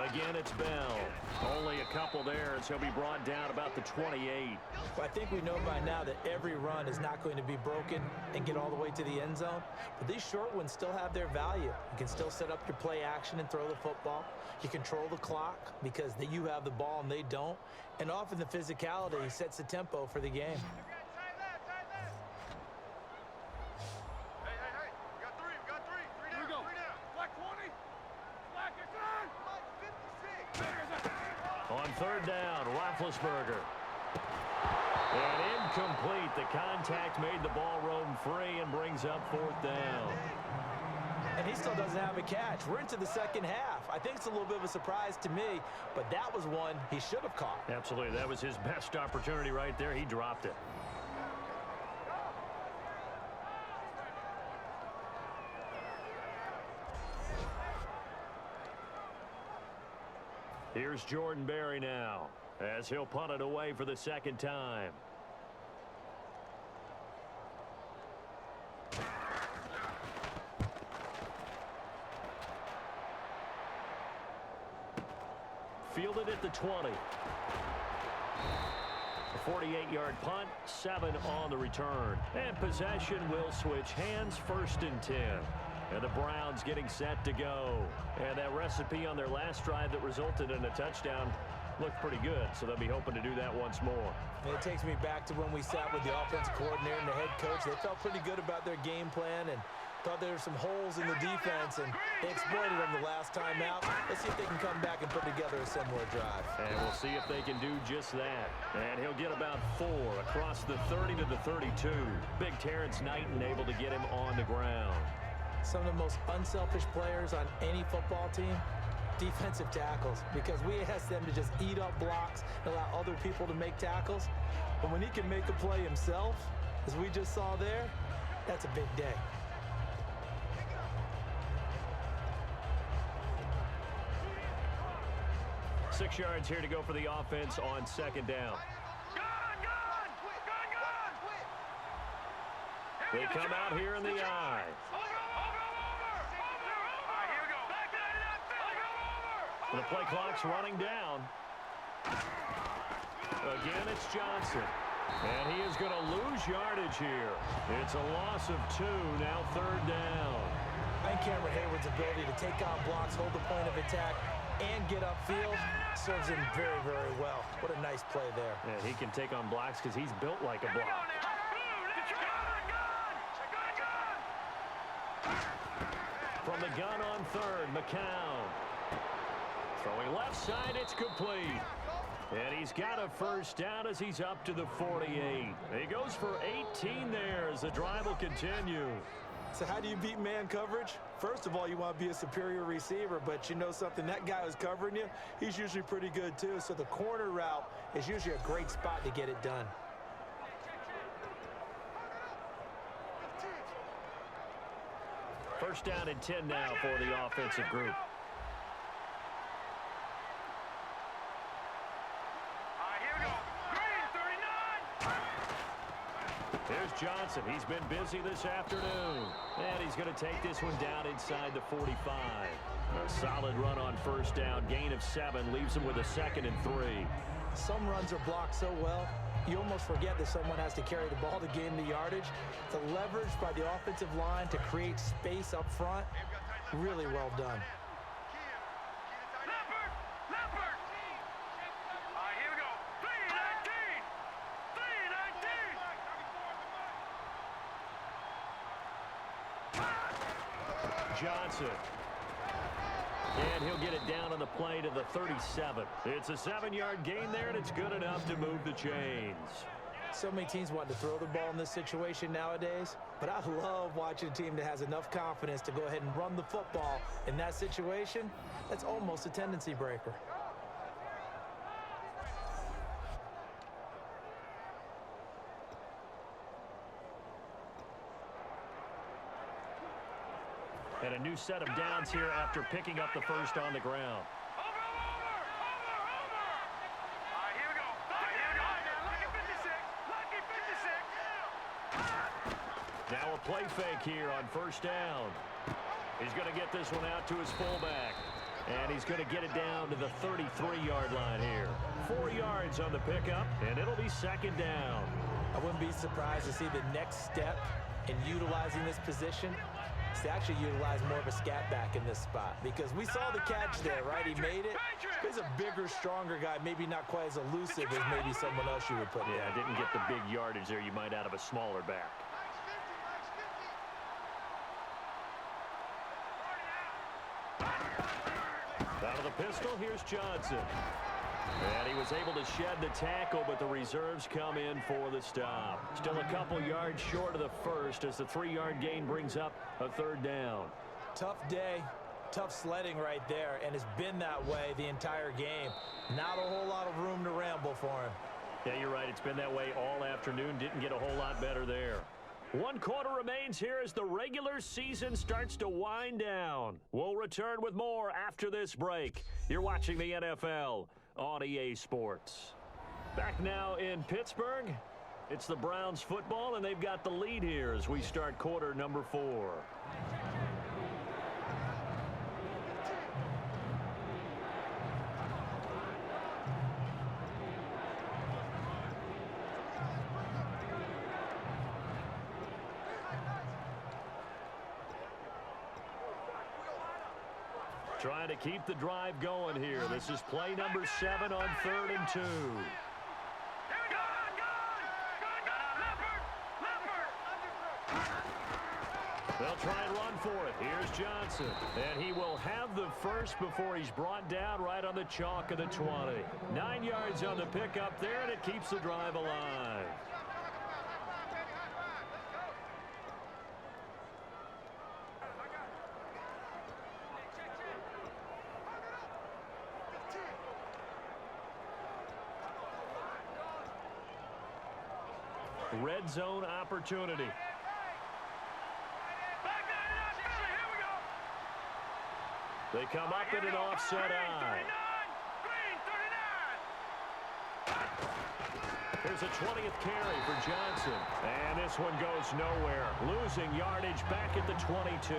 Again, it's Bell. Only a couple there as he'll be brought down about the 28. Well, I think we know by now that every run is not going to be broken and get all the way to the end zone. But these short ones still have their value. You can still set up your play action and throw the football. You control the clock because you have the ball and they don't. And often the physicality sets the tempo for the game. On 3rd down, Roethlisberger. And incomplete. The contact made the ball roam free and brings up 4th down. And he still doesn't have a catch. We're into the second half. I think it's a little bit of a surprise to me, but that was one he should have caught. Absolutely. That was his best opportunity right there. He dropped it. Here's Jordan Berry now as he'll punt it away for the 2nd time. Fielded at the 20. A 48-yard punt, 7 on the return. And possession will switch hands, 1st and 10. And the Browns getting set to go. And that recipe on their last drive that resulted in a touchdown looked pretty good, so they'll be hoping to do that once more. And it takes me back to when we sat with the offensive coordinator and the head coach. They felt pretty good about their game plan and thought there were some holes in the defense, and they exploited them the last time out. Let's see if they can come back and put together a similar drive. And we'll see if they can do just that. And he'll get about 4 across the 30 to the 32. Big Terrence Knighton able to get him on the ground. Some of the most unselfish players on any football team Defensive tackles, because we ask them to just eat up blocks and allow other people to make tackles. But when he can make a play himself, as we just saw there, that's a big day. Six yards here to go for the offense on second down. They come out here in the eye. The play clock's running down. Again, it's Johnson. And he is going to lose yardage here. It's a loss of 2, now third down. I think Cameron Hayward's ability to take on blocks, hold the point of attack, and get upfield serves him very, very well. What a nice play there. And he can take on blocks because he's built like a block. From the gun on third, McCown. Throwing left side, it's complete. And he's got a first down as he's up to the 48. He goes for 18 there as the drive will continue. So how do you beat man coverage? First of all, you want to be a superior receiver, but you know something, that guy who's covering you, he's usually pretty good too. So the corner route is usually a great spot to get it done. First down and 10 now for the offensive group. Here's Johnson. He's been busy this afternoon. And he's going to take this one down inside the 45. A solid run on first down. Gain of 7 leaves him with a 2nd and 3. Some runs are blocked so well, you almost forget that someone has to carry the ball to gain the yardage. The leverage by the offensive line to create space up front, really well done. Johnson. And he'll get it down on the play to the 37. It's a 7-yard gain there, and it's good enough to move the chains. So many teams want to throw the ball in this situation nowadays, but I love watching a team that has enough confidence to go ahead and run the football in that situation. That's almost a tendency breaker. And a new set of downs here after picking up the first on the ground. Now a play fake here on first down. He's going to get this one out to his fullback. And he's going to get it down to the 33-yard line here. 4 yards on the pickup, and it'll be second down. I wouldn't be surprised to see the next step in utilizing this position is to actually utilize more of a scat back in this spot, because we saw the catch there, right? He made it. He's a bigger, stronger guy, maybe not quite as elusive as maybe someone else you would put in. Yeah, didn't get the big yardage there you might out of a smaller back. Out of the pistol, here's Johnson. And he was able to shed the tackle, but the reserves come in for the stop. Still a couple yards short of the first as the 3-yard gain brings up a third down. Tough day, tough sledding right there, and it's been that way the entire game. Not a whole lot of room to ramble for him. Yeah, you're right. It's been that way all afternoon. Didn't get a whole lot better there. 1 quarter remains here as the regular season starts to wind down. We'll return with more after this break. You're watching the NFL on EA Sports. Back now in Pittsburgh, it's the Browns football, and they've got the lead here as we start quarter number 4. Trying to keep the drive going here. This is play number 7 on 3rd and 2. They'll try and run for it. Here's Johnson. And he will have the first before he's brought down right on the chalk of the 20. 9 yards on the pickup there, and it keeps the drive alive. red zone opportunity. They come up in an offset eye. Here's a 20th carry for Johnson. And this one goes nowhere. Losing yardage back at the 22.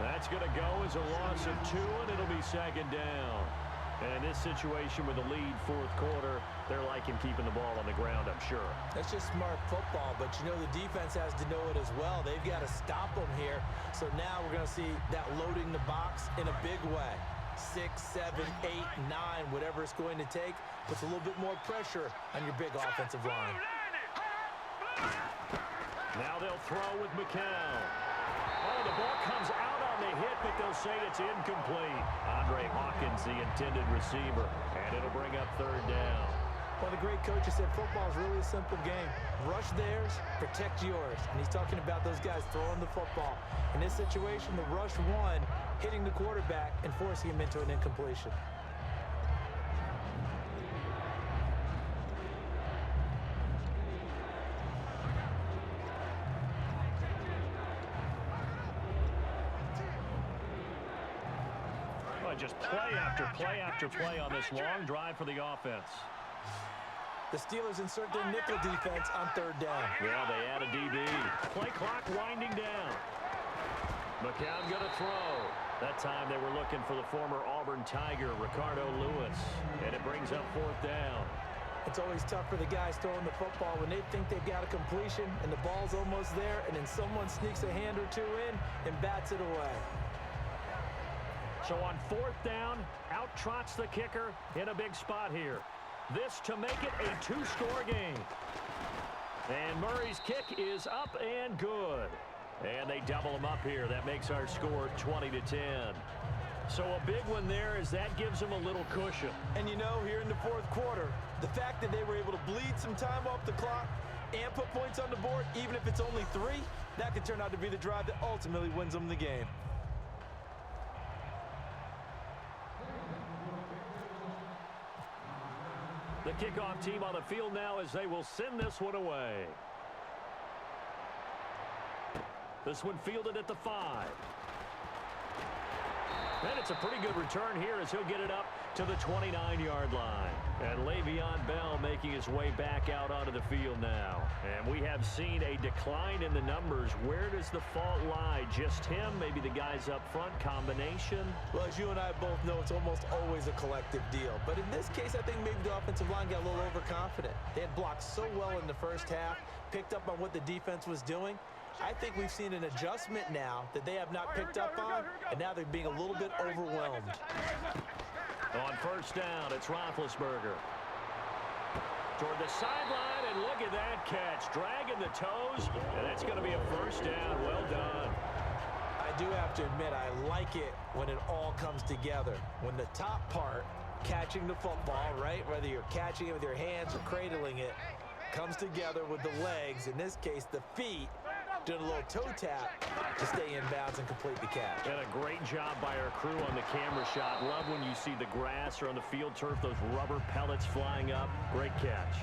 That's going to go as a loss of 2, and it'll be second down. And in this situation with the lead fourth quarter, they're liking keeping the ball on the ground, I'm sure. That's just smart football, but you know the defense has to know it as well. They've got to stop them here. So now we're going to see that loading the box in a big way. 6, 7, 8, 9, whatever it's going to take, puts a little bit more pressure on your big offensive line. Now they'll throw with McCown. Oh, the ball comes out on the hit, but they'll say it's incomplete. Andre Hawkins, the intended receiver, and it'll bring up third down. Well, the great coach has said football is really a simple game. Rush theirs, protect yours. And he's talking about those guys throwing the football. In this situation, the rush won, hitting the quarterback and forcing him into an incompletion. Just play after play after play on this long drive for the offense. The Steelers insert their nickel defense on third down. Yeah, they add a DB. Play clock winding down. McCown going to throw. That time they were looking for the former Auburn Tiger, Ricardo Lewis. And it brings up fourth down. It's always tough for the guys throwing the football when they think they've got a completion and the ball's almost there, and then someone sneaks a hand or two in and bats it away. So on fourth down, out trots the kicker in a big spot here. This to make it a 2-score game. And Murray's kick is up and good. And they double him up here. That makes our score 20-10. So a big one there as that gives them a little cushion. And you know, here in the fourth quarter, the fact that they were able to bleed some time off the clock and put points on the board, even if it's only 3, that could turn out to be the drive that ultimately wins them the game. The kickoff team on the field now as they will send this one away. This one fielded at the 5. And it's a pretty good return here as he'll get it up to the 29-yard line. And Le'Veon Bell making his way back out onto the field now. And we have seen a decline in the numbers. Where does the fault lie? Just him? Maybe the guys up front? Combination? Well, as you and I both know, it's almost always a collective deal. But in this case, I think maybe the offensive line got a little overconfident. They had blocked so well in the first half, picked up on what the defense was doing. I think we've seen an adjustment now that they have not picked up on, and now they're being a little bit overwhelmed. On first down, it's Roethlisberger. Toward the sideline, and look at that catch. Dragging the toes, and it's going to be a first down. Well done. I do have to admit, I like it when it all comes together. When the top part, catching the football, right, whether you're catching it with your hands or cradling it, comes together with the legs, in this case, the feet, doing a little toe tap to stay in bounds and complete the catch. And a great job by our crew on the camera shot. Love when you see the grass or on the field turf, those rubber pellets flying up. Great catch.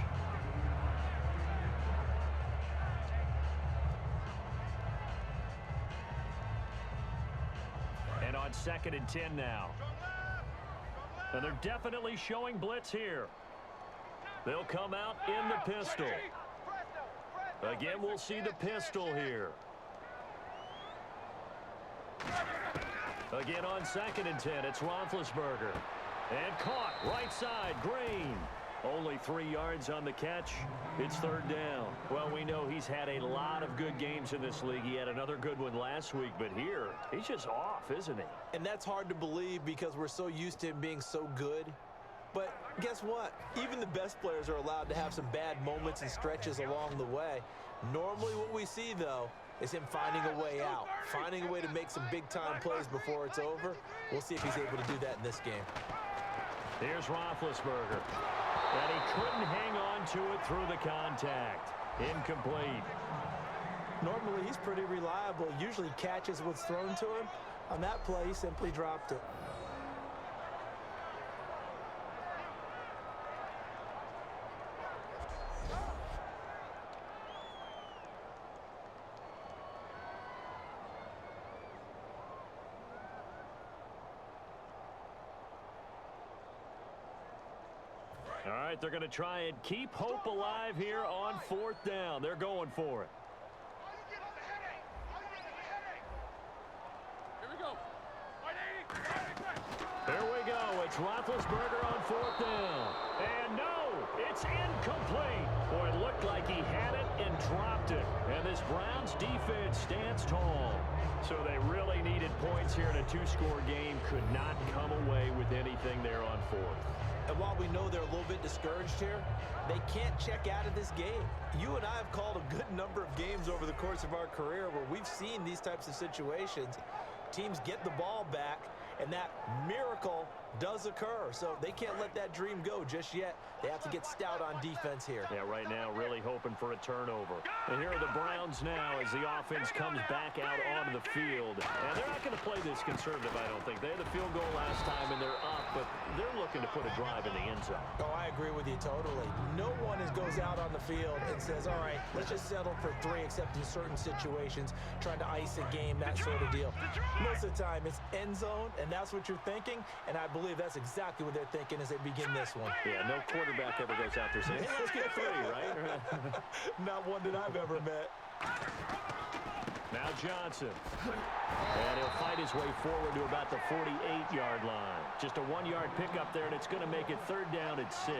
And on 2nd and 10 now. And they're definitely showing blitz here. They'll come out in the pistol. Again, we'll see the pistol here. Again on 2nd and 10, it's Roethlisberger. And caught, right side, Green. Only 3 yards on the catch. It's third down. Well, we know he's had a lot of good games in this league. He had another good one last week, but here, he's just off, isn't he? And that's hard to believe because we're so used to him being so good. But guess what? Even the best players are allowed to have some bad moments and stretches along the way. Normally what we see, though, is him finding a way out, finding a way to make some big-time plays before it's over. We'll see if he's able to do that in this game. Here's Roethlisberger. And he couldn't hang on to it through the contact. Incomplete. Normally he's pretty reliable. Usually catches what's thrown to him. On that play, he simply dropped it. All right, they're going to try and keep hope alive here on 4th down. They're going for it. Here we go. It's Roethlisberger on 4th down. And no, it's incomplete. Boy, it looked like he had it and dropped it. And this Browns defense stands tall. So they really needed points here in a 2-score game. Could not come away with anything there on 4th. And while we know they're a little bit discouraged here, they can't check out of this game. You and I have called a good number of games over the course of our career where we've seen these types of situations. Teams get the ball back, and that miracle does occur. So they can't let that dream go just yet. They have to get stout on defense here. Yeah, right now really hoping for a turnover. And here are the Browns now as the offense comes back out onto the field. And they're not going to play this conservative, I don't think. They had the field goal last time, and they're up, but they're looking to put a drive in the end zone. Oh, I agree with you totally. No one goes out on the field and says, all right, let's just settle for 3, except in certain situations, trying to ice a game, that sort of deal. Most of the time, it's end zone, and that's what you're thinking, and I believe that's exactly what they're thinking as they begin this one. Yeah, no quarterback ever goes out there saying, hey, let's get 3, right? Not one that I've ever met. Now Johnson. And he'll fight his way forward to about the 48-yard line. Just a 1-yard pickup there, and it's going to make it 3rd down at 6.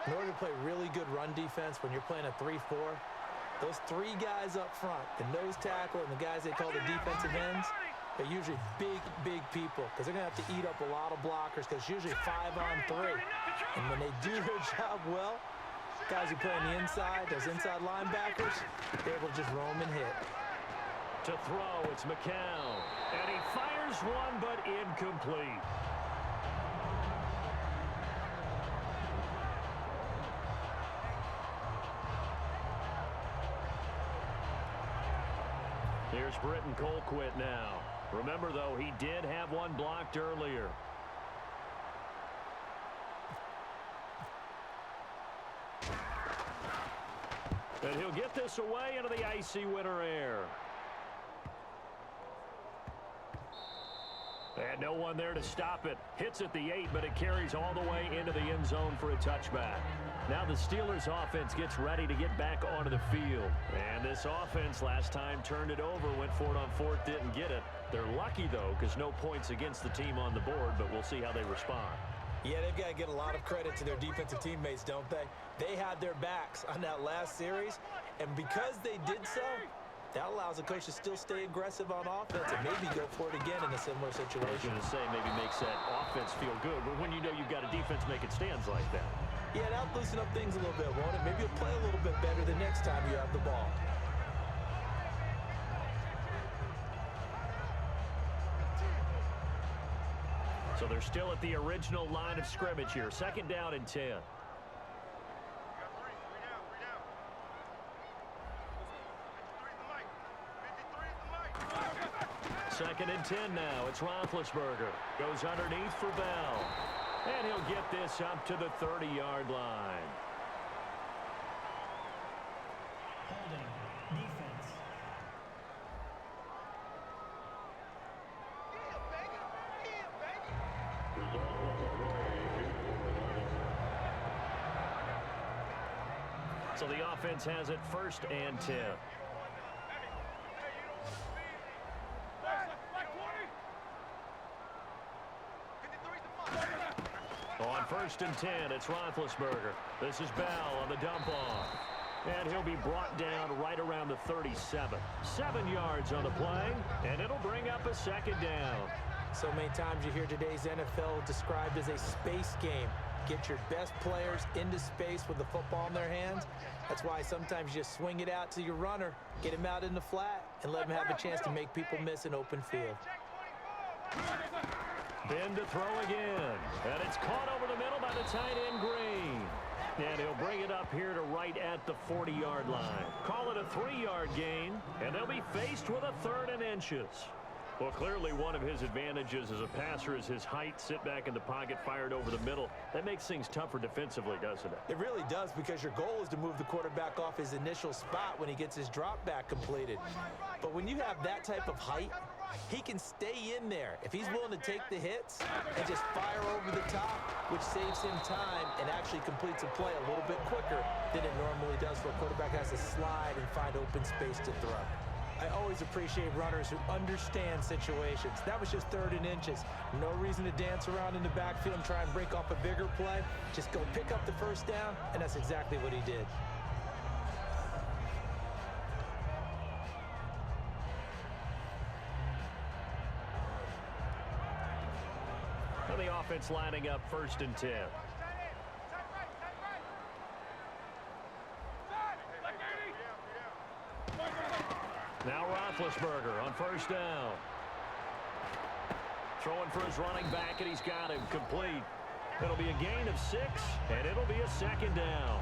In order to play really good run defense when you're playing a 3-4, those 3 guys up front, the nose tackle and the guys they call the defensive ends, they're usually big people because they're going to have to eat up a lot of blockers because it's usually 5 on 3. And when they do their job well, guys who play on the inside, those inside linebackers, they're able to just roam and hit. To throw, it's McCown. And he fires one, but incomplete. Here's Britton Colquitt now. Remember, though, he did have one blocked earlier. And he'll get this away into the icy winter air. And no one there to stop it. Hits at the 8, but it carries all the way into the end zone for a touchback. Now the Steelers offense gets ready to get back onto the field. And this offense last time turned it over, went for it on 4th, didn't get it. They're lucky, though, because no points against the team on the board, but we'll see how they respond. Yeah, they've got to get a lot of credit to their defensive teammates, don't they? They had their backs on that last series, and because they did so, that allows the coach to still stay aggressive on offense and maybe go for it again in a similar situation. I was going to say maybe makes that offense feel good, but when you know you've got a defense making stands like that. Yeah, that'll loosen up things a little bit, won't it? Maybe you'll play a little bit better the next time you have the ball. So they're still at the original line of scrimmage here. 2nd down and 10. Second and 10 now. It's Roethlisberger. Goes underneath for Bell. And he'll get this up to the 30-yard line. Holding. Defense. So the offense has it 1st and 10. On 1st and 10, it's Roethlisberger. This is Bell on the dump off. And he'll be brought down right around the 37. 7 yards on the play, and it'll bring up a 2nd down. So many times you hear today's NFL described as a space game. Get your best players into space with the football in their hands. That's why sometimes you just swing it out to your runner, get him out in the flat, and let him have a chance to make people miss an open field. Ben to throw again. And it's caught over the middle by the tight end, Green. And he'll bring it up here to right at the 40-yard line. Call it a 3-yard gain, and they'll be faced with a 3rd and inches. Well, clearly one of his advantages as a passer is his height. Sit back in the pocket, fired over the middle. That makes things tougher defensively, doesn't it? It really does, because your goal is to move the quarterback off his initial spot when he gets his drop back completed. But when you have that type of height, he can stay in there if he's willing to take the hits and just fire over the top, which saves him time and actually completes a play a little bit quicker than it normally does, where a quarterback has to slide and find open space to throw. I always appreciate runners who understand situations. That was just 3rd and inches. No reason to dance around in the backfield and try and break off a bigger play. Just go pick up the first down, and that's exactly what he did. Well, the offense lining up 1st and 10. Now Roethlisberger on 1st down. Throwing for his running back, and he's got him complete. It'll be a gain of 6, and it'll be a 2nd down.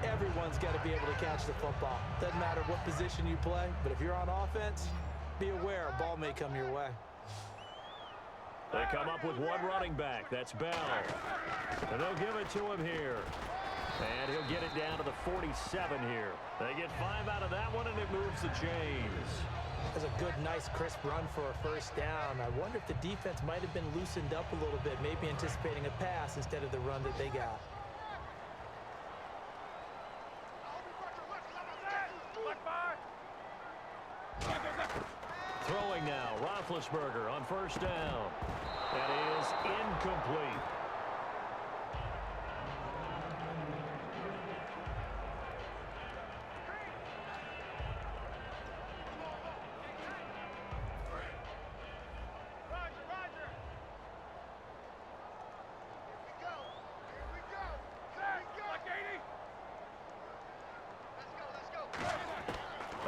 Everyone's got to be able to catch the football. Doesn't matter what position you play, but if you're on offense, be aware a ball may come your way. They come up with one running back. That's Bell. And they'll give it to him here. And he'll get it down to the 47 here. They get 5 out of that one, and it moves the chains. That's a good, nice, crisp run for a 1st down. I wonder if the defense might have been loosened up a little bit, maybe anticipating a pass instead of the run that they got. Throwing now, Roethlisberger on 1st down. That is incomplete.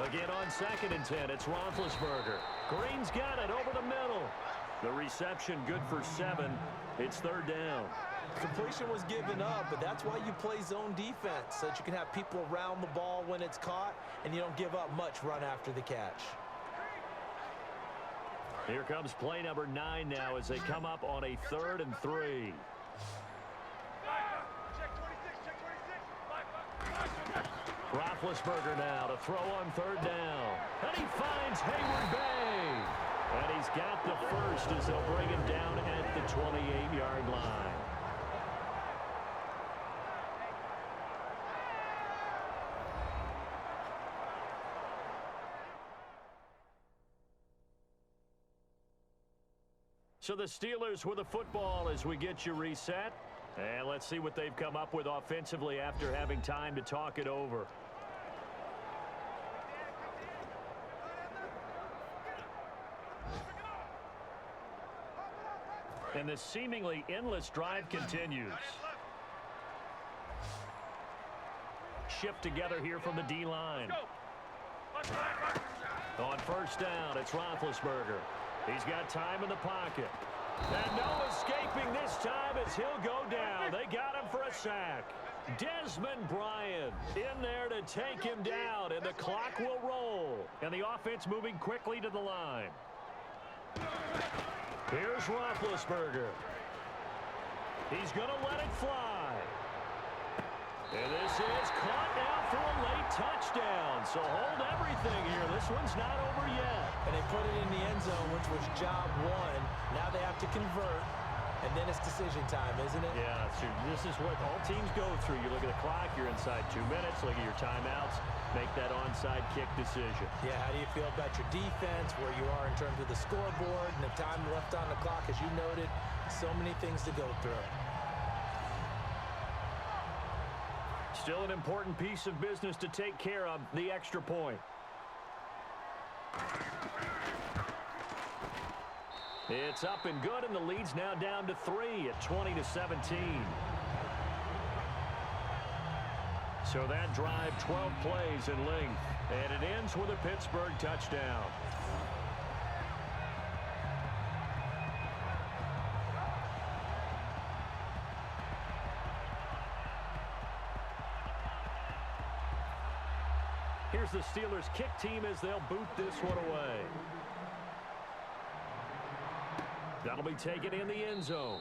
Again on 2nd and 10, it's Roethlisberger. Green's got it over the middle. The reception good for 7. It's 3rd down. Completion was given up, but that's why you play zone defense, so that you can have people around the ball when it's caught, and you don't give up much run after the catch. Here comes play number 9 now as they come up on a 3rd and 3. Roethlisberger now to throw on 3rd down. And he finds Hayward Bay. And he's got the first as they'll bring him down at the 28-yard line. So the Steelers with the football as we get you reset. And let's see what they've come up with offensively after having time to talk it over. And this seemingly endless drive continues. Shift together here from the D-line. On 1st down, it's Roethlisberger. He's got time in the pocket. And no escaping this time as he'll go down. They got him for a sack. Desmond Bryant in there to take him down, and the clock will roll. And the offense moving quickly to the line. Here's Roethlisberger. He's going to let it fly. And this is caught now for a late touchdown. So hold everything here. This one's not over yet. And they put it in the end zone, which was job 1. Now they have to convert. And then it's decision time, isn't it? Yeah, so this is what all teams go through. You look at the clock, you're inside 2 minutes, look at your timeouts, make that onside kick decision. Yeah, how do you feel about your defense, where you are in terms of the scoreboard, and the time left on the clock, as you noted? So many things to go through. Still an important piece of business to take care of, the extra point. It's up and good, and the lead's now down to 3 at 20-17. So that drive, 12 plays in length, and it ends with a Pittsburgh touchdown. Here's the Steelers kick team as they'll boot this one away. That'll be taken in the end zone.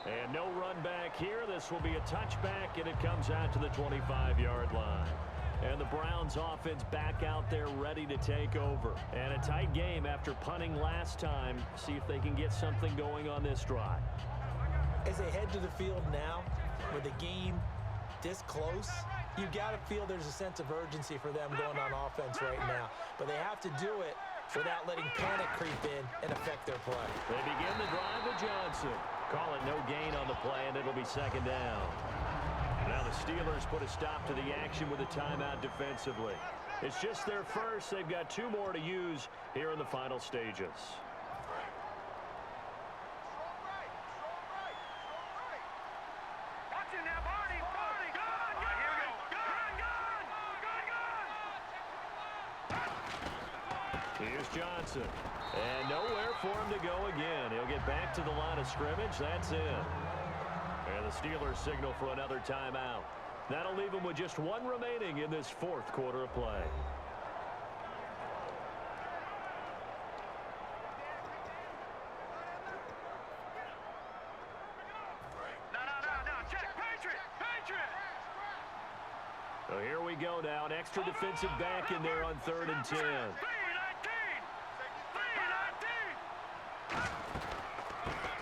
And no run back here. This will be a touchback, and it comes out to the 25-yard line. And the Browns offense back out there ready to take over. And a tight game after punting last time. See if they can get something going on this drive. As they head to the field now, with the game this close, you've got to feel there's a sense of urgency for them going on offense right now. But they have to do it without letting panic creep in and affect their play. They begin the drive with Johnson. Call it no gain on the play, and it'll be second down. Now the Steelers put a stop to the action with a timeout defensively. It's just their first. They've got 2 more to use here in the final stages. Here's Johnson. And nowhere for him to go again. He'll get back to the line of scrimmage. That's it. And the Steelers signal for another timeout. That'll leave them with just 1 remaining in this 4th quarter of play. No. Check. Patriot. So here we go now. An extra defensive back in there on 3rd and 10.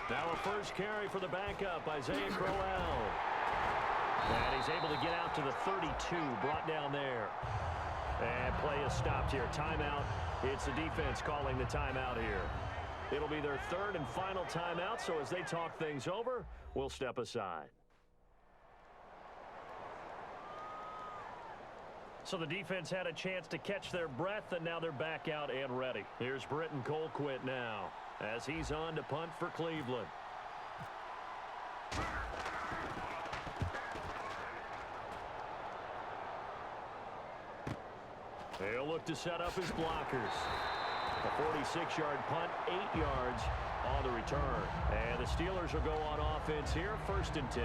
Now a first carry for the backup, Isaiah Crowell. And he's able to get out to the 32, brought down there. And play is stopped here. Timeout. It's the defense calling the timeout here. It'll be their 3rd and final timeout, so as they talk things over, we'll step aside. So the defense had a chance to catch their breath, and now they're back out and ready. Here's Britton Colquitt now, as he's on to punt for Cleveland. He'll look to set up his blockers. A 46-yard punt, 8 yards on the return. And the Steelers will go on offense here, 1st and 10.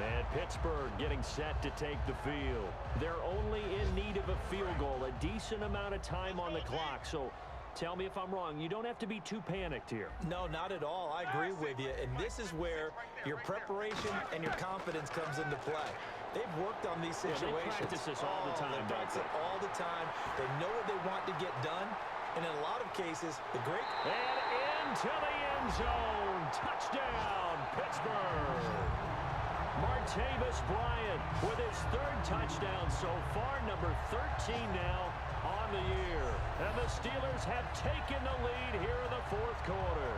And Pittsburgh getting set to take the field. They're only in need of a field goal, a decent amount of time on the clock. So tell me if I'm wrong. You don't have to be too panicked here. No, not at all. I agree with you. And this is where your preparation and your confidence comes into play. They've worked on these situations. Yeah, they practice this all the time. They practice it all the time. They know what they want to get done. And in a lot of cases, the great... And into the end zone. Touchdown, Pittsburgh. Martavis Bryant with his 3rd touchdown so far, number 13 now on the year. And the Steelers have taken the lead here in the 4th quarter.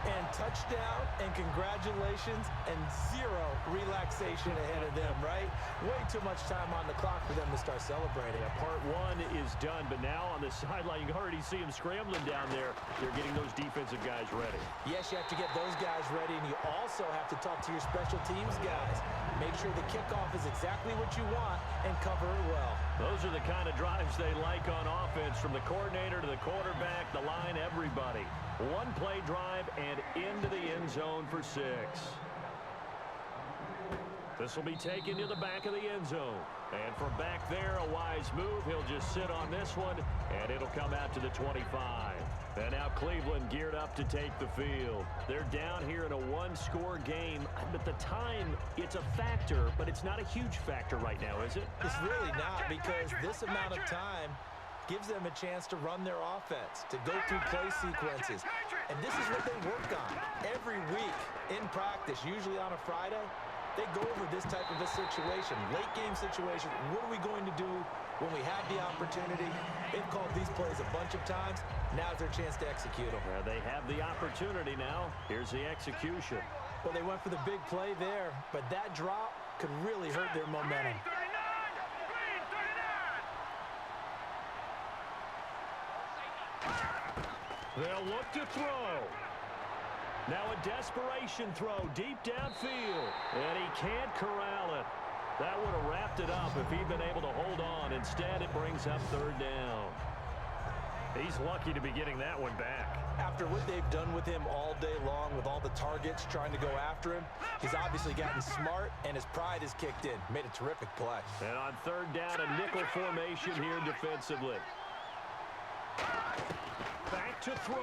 And touchdown and congratulations and 0 relaxation ahead of them, right? Way too much time on the clock for them to start celebrating. Yeah, part 1 is done, but now on the sideline, you can already see them scrambling down there. They're getting those defensive guys ready. Yes, you have to get those guys ready, and you also have to talk to your special teams guys. Make sure the kickoff is exactly what you want and cover it well. Those are the kind of drives they like on offense, from the coordinator to the quarterback, the line, everybody. 1-play drive and into the end zone for 6. This will be taken to the back of the end zone. And from back there, a wise move. He'll just sit on this one, and it'll come out to the 25. And now Cleveland geared up to take the field. They're down here in a 1-score game. But the time, it's a factor, but it's not a huge factor right now, is it? It's really not, because this amount of time gives them a chance to run their offense, to go through play sequences. And this is what they work on every week in practice, usually on a Friday. They go over this type of a situation, late game situation. What are we going to do when we have the opportunity? They've called these plays a bunch of times. Now's their chance to execute them. They have the opportunity now. Here's the execution. Well, they went for the big play there, but that drop could really hurt their momentum. They'll look to throw. Now a desperation throw deep downfield. And he can't corral it. That would have wrapped it up if he'd been able to hold on. Instead, it brings up 3rd down. He's lucky to be getting that one back. After what they've done with him all day long, with all the targets trying to go after him, he's obviously gotten smart, and his pride has kicked in. Made a terrific play. And on 3rd down, a nickel formation here defensively. Back to throw.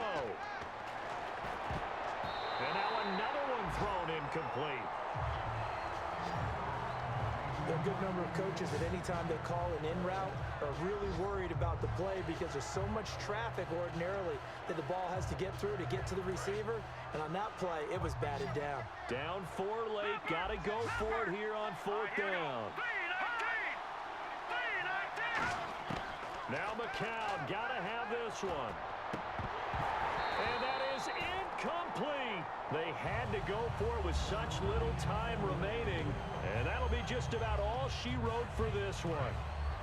And now another one thrown incomplete. There are a good number of coaches that any time they call an in route are really worried about the play because there's so much traffic ordinarily that the ball has to get through to get to the receiver. And on that play, it was batted down. Down 4 late. Got to go for it here on 4th down. Now McCown got to have this one. And that is incomplete. They had to go for it with such little time remaining. And that'll be just about all she wrote for this one.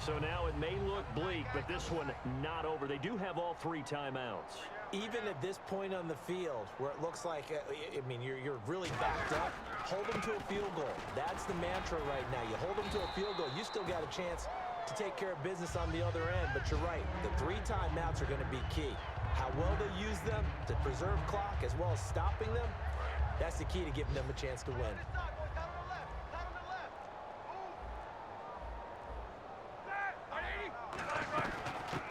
So now it may look bleak, but this one not over. They do have all 3 timeouts. Even at this point on the field, where it looks like, I mean, you're really backed up, hold them to a field goal. That's the mantra right now. You hold them to a field goal, you still got a chance to take care of business on the other end. But you're right, the 3 timeouts are going to be key. How well they use them to preserve clock as well as stopping them, that's the key to giving them a chance to win.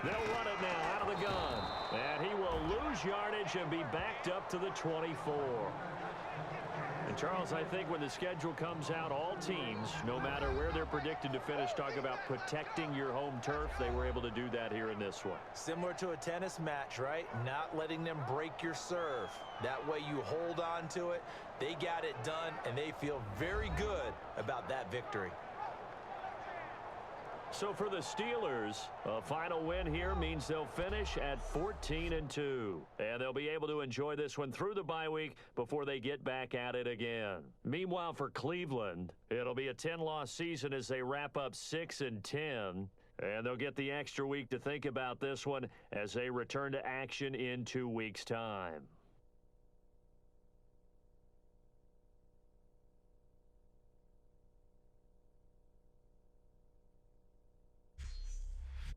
They'll run it now out of the gun. And he will lose yardage and be backed up to the 24. And Charles, I think when the schedule comes out, all teams, no matter where they're predicted to finish, talk about protecting your home turf. They were able to do that here in this one. Similar to a tennis match, right? Not letting them break your serve. That way you hold on to it. They got it done, and they feel very good about that victory. So for the Steelers, a final win here means they'll finish at 14-2. And they'll be able to enjoy this one through the bye week before they get back at it again. Meanwhile, for Cleveland, it'll be a 10-loss season as they wrap up 6-10. And they'll get the extra week to think about this one as they return to action in 2 weeks' time.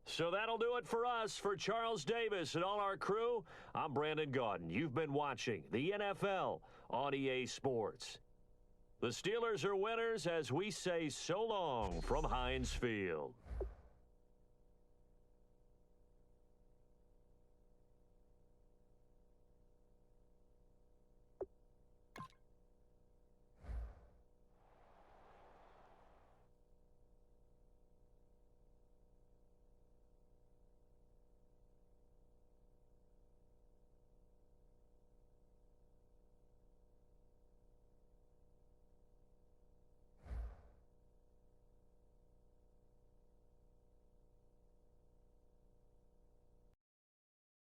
So that'll do it for us. For Charles Davis and all our crew, I'm Brandon Gaudin. You've been watching the NFL on EA Sports. The Steelers are winners as we say so long from Heinz Field.